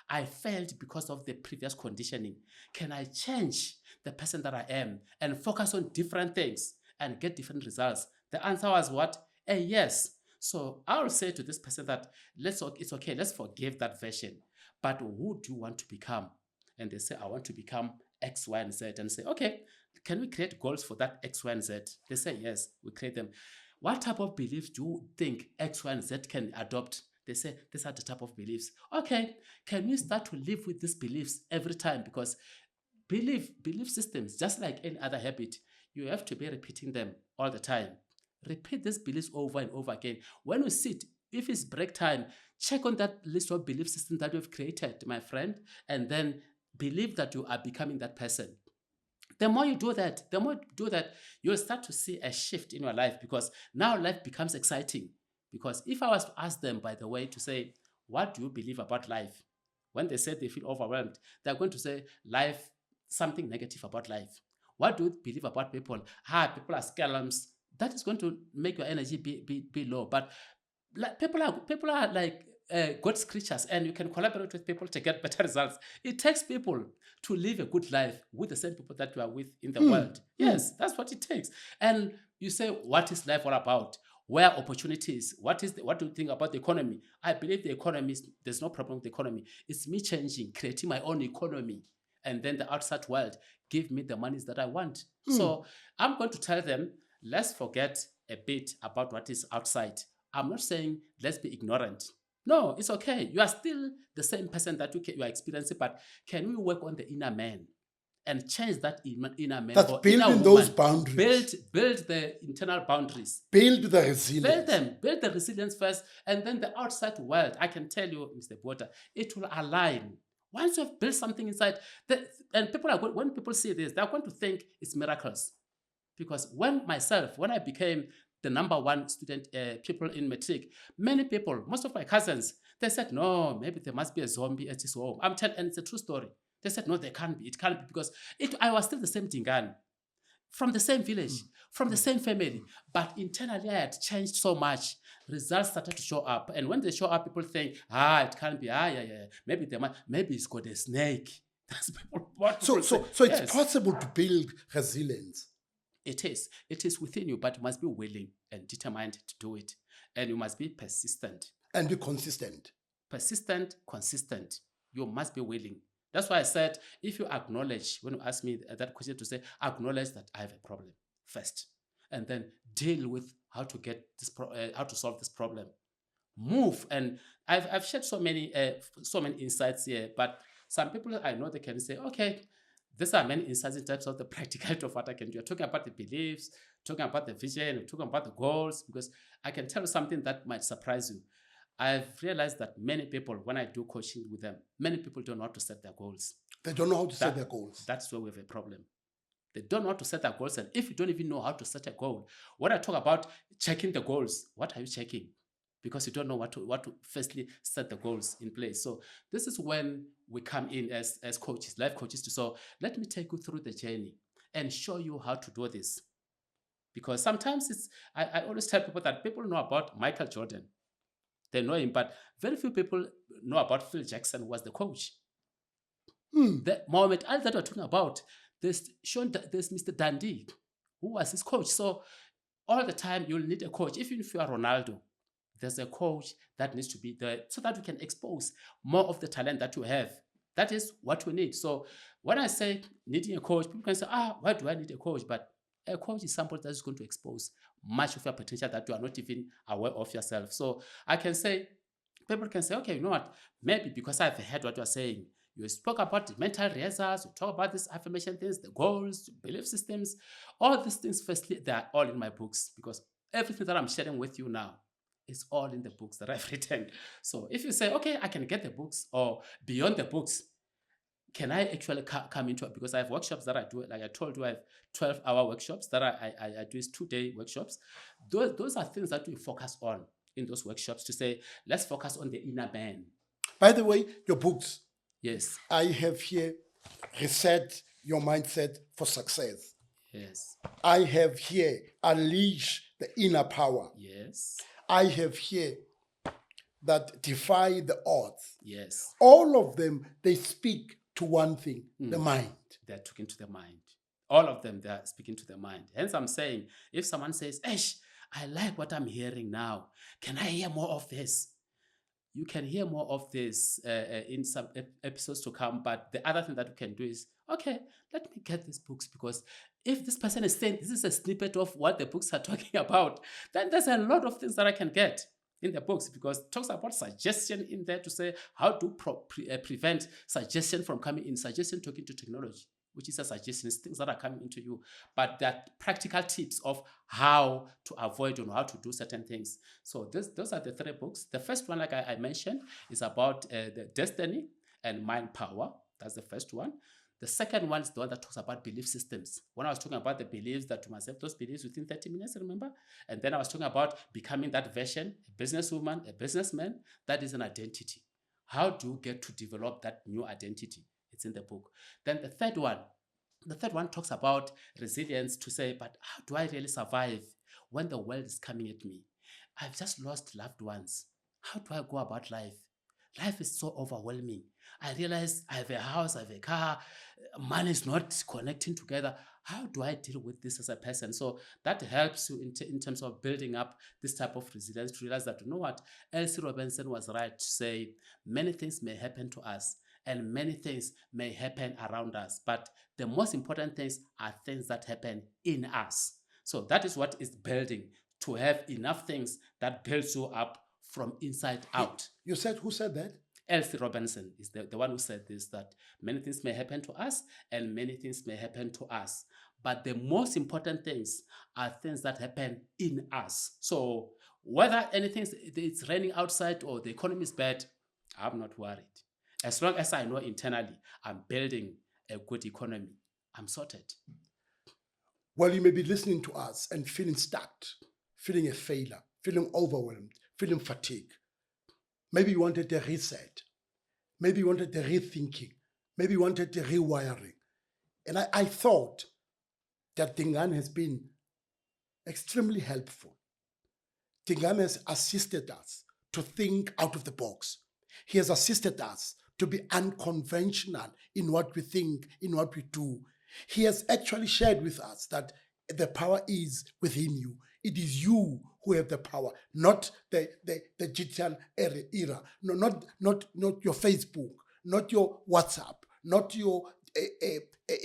I failed because of the previous conditioning. Can I change the person that I am and focus on different things and get different results? The answer was what? A yes. So I will say to this person that it's okay, let's forgive that version. But who do you want to become? And they say, I want to become X, Y, and Z. And say, okay, can we create goals for that X, Y, and Z? They say, yes, we create them. What type of beliefs do you think X, Y, and Z can adopt? They say, these are the type of beliefs. Okay, can we start to live with these beliefs every time? Because belief systems, just like any other habit, you have to be repeating them all the time. Repeat these beliefs over and over again. When you sit, if it's break time, check on that list of belief systems that you've created, my friend, and then believe that you are becoming that person. The more you do that, you'll start to see a shift in your life, because now life becomes exciting. Because if I was to ask them, by the way, to say, what do you believe about life? When they say they feel overwhelmed, they're going to say life, something negative about life. What do you believe about people? People are scalums. That is going to make your energy be low. But people are like God's creatures, and you can collaborate with people to get better results. It takes people to live a good life with the same people that you are with in the world. Yes, that's what it takes. And you say, what is life all about? Where are opportunities? What do you think about the economy? I believe the economy, there's no problem with the economy. It's me changing, creating my own economy. And then the outside world give me the monies that I want. So I'm going to tell them, let's forget a bit about what is outside. I'm not saying let's be ignorant. No, it's okay. You are still the same person that you are experiencing, but can we work on the inner man and change that inner man? That's or building inner those woman? boundaries. Build the internal boundaries. Build the resilience. Build the resilience first, and then the outside world, I can tell you, Mr. Botha, it will align. Once you've built something inside, and when people see this, they're going to think it's miracles. Because when I became the number 1 student people in matric, many people, most of my cousins, they said, no, maybe there must be a zombie at his home. I'm telling, and it's a true story. They said, no, there can't be. It can't be, because I was still the same Dingaan, from the same village, from the same family. But internally, I had changed so much. Results started to show up. And when they show up, people think, it can't be. Yeah. Maybe it's got a snake. That's So yes. it's possible to build resilience. It is within you, but you must be willing and determined to do it. And you must be persistent. And be consistent. Persistent, consistent. You must be willing. That's why I said, if you acknowledge, when you ask me that question, to say, acknowledge that I have a problem first, and then deal with how to get this, how to solve this problem. Move. And I've shared so many insights here, but some people I know, they can say, okay, these are many insights in terms of the practicality of what I can do. You're talking about the beliefs, talking about the vision, talking about the goals, because I can tell you something that might surprise you. I've realized that many people, when I do coaching with them, many people don't know how to set their goals. They don't know how to set their goals. That's where we have a problem. They don't know how to set their goals. And if you don't even know how to set a goal, when I talk about checking the goals, what are you checking? Because you don't know what to firstly set the goals in place. So this is when we come in as coaches, life coaches. So let me take you through the journey and show you how to do this. Because sometimes I always tell people that people know about Michael Jordan. They know him, but very few people know about Phil Jackson, who was the coach. The Muhammad Ali that we're talking about, there's Mr. Dundee, who was his coach. So all the time you'll need a coach. Even if you are Ronaldo, there's a coach that needs to be there so that we can expose more of the talent that you have. That is what we need. So when I say needing a coach, people can say, why do I need a coach? But a coach is somebody that's going to expose much of your potential that you are not even aware of yourself. So I can say, people can say, okay, you know what? Maybe because I've heard what you're saying. You spoke about the mental rehearsals, you talk about these affirmation things, the goals, the belief systems, all these things, firstly, they are all in my books, because everything that I'm sharing with you now is all in the books that I've written. So if you say, okay, I can get the books, or beyond the books, can I actually come into it? Because I have workshops that I do. Like I told you, I have 12-hour workshops that I do is 2-day workshops. Those are things that we focus on in those workshops to say, let's focus on the inner man. By the way, your books. Yes. I have here Reset Your Mindset for Success. Yes. I have here Unleash the Inner Power. Yes. I have here that Defy the Odds. Yes. All of them, they speak to one thing, the mind. They're talking to the mind. All of them, they're speaking to the mind. Hence, I'm saying, if someone says, Ash, I like what I'm hearing now, can I hear more of this? You can hear more of this in some episodes to come. But the other thing that you can do is, okay, let me get these books, because if this person is saying this is a snippet of what the books are talking about, then there's a lot of things that I can get in the books, because it talks about suggestion in there to say how to prevent suggestion from coming in, suggestion talking to technology, which is a suggestion, it's things that are coming into you, but that practical tips of how to avoid and how to do certain things. So those are the 3 books. The first one, like I mentioned, is about the destiny and mind power. That's the first one. The second one is the one that talks about belief systems. When I was talking about the beliefs that to myself, those beliefs within 30 minutes, remember? And then I was talking about becoming that version, a businesswoman, a businessman, that is an identity. How do you get to develop that new identity? It's in the book. Then the third one talks about resilience, to say, but how do I really survive when the world is coming at me? I've just lost loved ones. How do I go about life? Life is so overwhelming. I realize I have a house, I have a car, money is not connecting together. How do I deal with this as a person? So that helps you in terms of building up this type of resilience, to realize that, you know what, Elsie Robinson was right to say, many things may happen to us and many things may happen around us, but the most important things are things that happen in us. So that is what is building, to have enough things that builds you up from inside out. You said, who said that? Elsie Robinson is the one who said this, that many things may happen to us and many things may happen to us. But the most important things are things that happen in us. So whether anything it's raining outside or the economy is bad, I'm not worried. As long as I know internally I'm building a good economy, I'm sorted. Well, you may be listening to us and feeling stuck, feeling a failure, feeling overwhelmed, feeling fatigued. Maybe you wanted a reset. Maybe you wanted a rethinking. Maybe you wanted a rewiring. And I thought that Dingaan has been extremely helpful. Dingaan has assisted us to think out of the box. He has assisted us to be unconventional in what we think, in what we do. He has actually shared with us that the power is within you. It is you who have the power, not the digital era. No, not your Facebook, not your WhatsApp, not your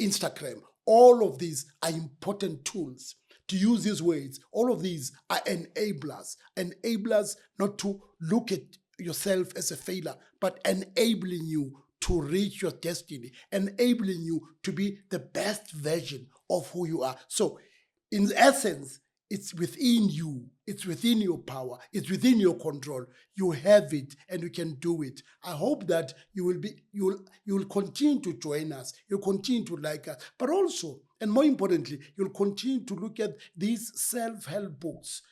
Instagram. All of these are important tools. To use these words, all of these are enablers. Enablers not to look at yourself as a failure, but enabling you to reach your destiny, enabling you to be the best version of who you are. So, in essence, it's within you, it's within your power, it's within your control. You have it and you can do it. I hope that you will continue to join us, you'll continue to like us, but also, and more importantly, you'll continue to look at these self-help books.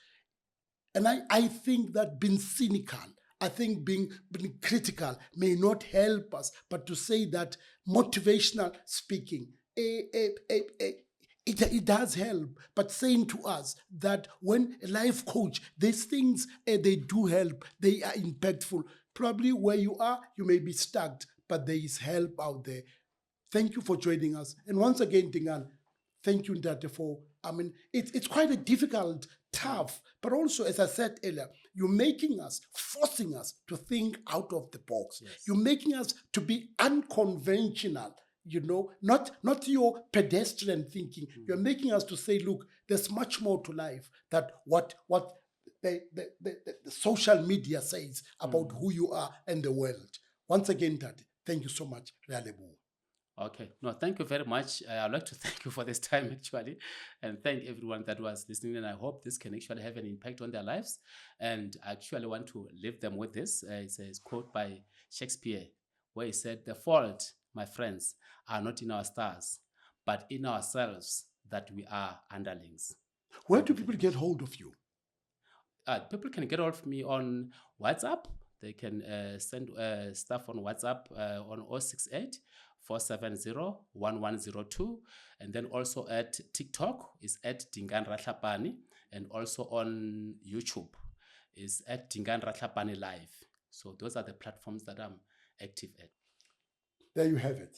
And I think that being cynical, I think being critical may not help us, but to say that motivational speaking, it does help, but saying to us that when a life coach, these things, they do help, they are impactful. Probably where you are, you may be stuck, but there is help out there. Thank you for joining us. And once again, Dingaan, thank you, Ndate, for, it's quite a difficult, tough, but also, as I said earlier, you're making us, forcing us to think out of the box. Yes. You're making us to be unconventional. Not your pedestrian thinking. You're making us to say, look, there's much more to life than what the social media says about who you are and the world. Once again, Dad, thank you so much. Okay. No, thank you very much. I'd like to thank you for this time, actually, and thank everyone that was listening. And I hope this can actually have an impact on their lives. And I actually want to leave them with this. It's a quote by Shakespeare, where he said, "The fault, my friends, are not in our stars, but in ourselves, that we are underlings." Where do people get hold of you? People can get hold of me on WhatsApp. They can send stuff on WhatsApp on 068 470 1102. And then also at TikTok is at Dingaan Rahlapane. And also on YouTube is at Dingaan Rahlapane Live. So those are the platforms that I'm active at. There you have it.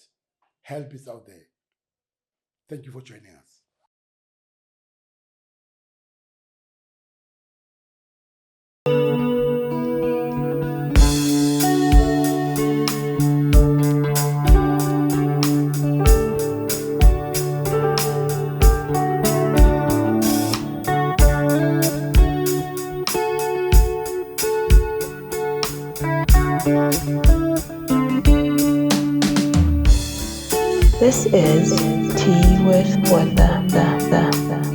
Help is out there. Thank you for joining us. This is Tea with Botha.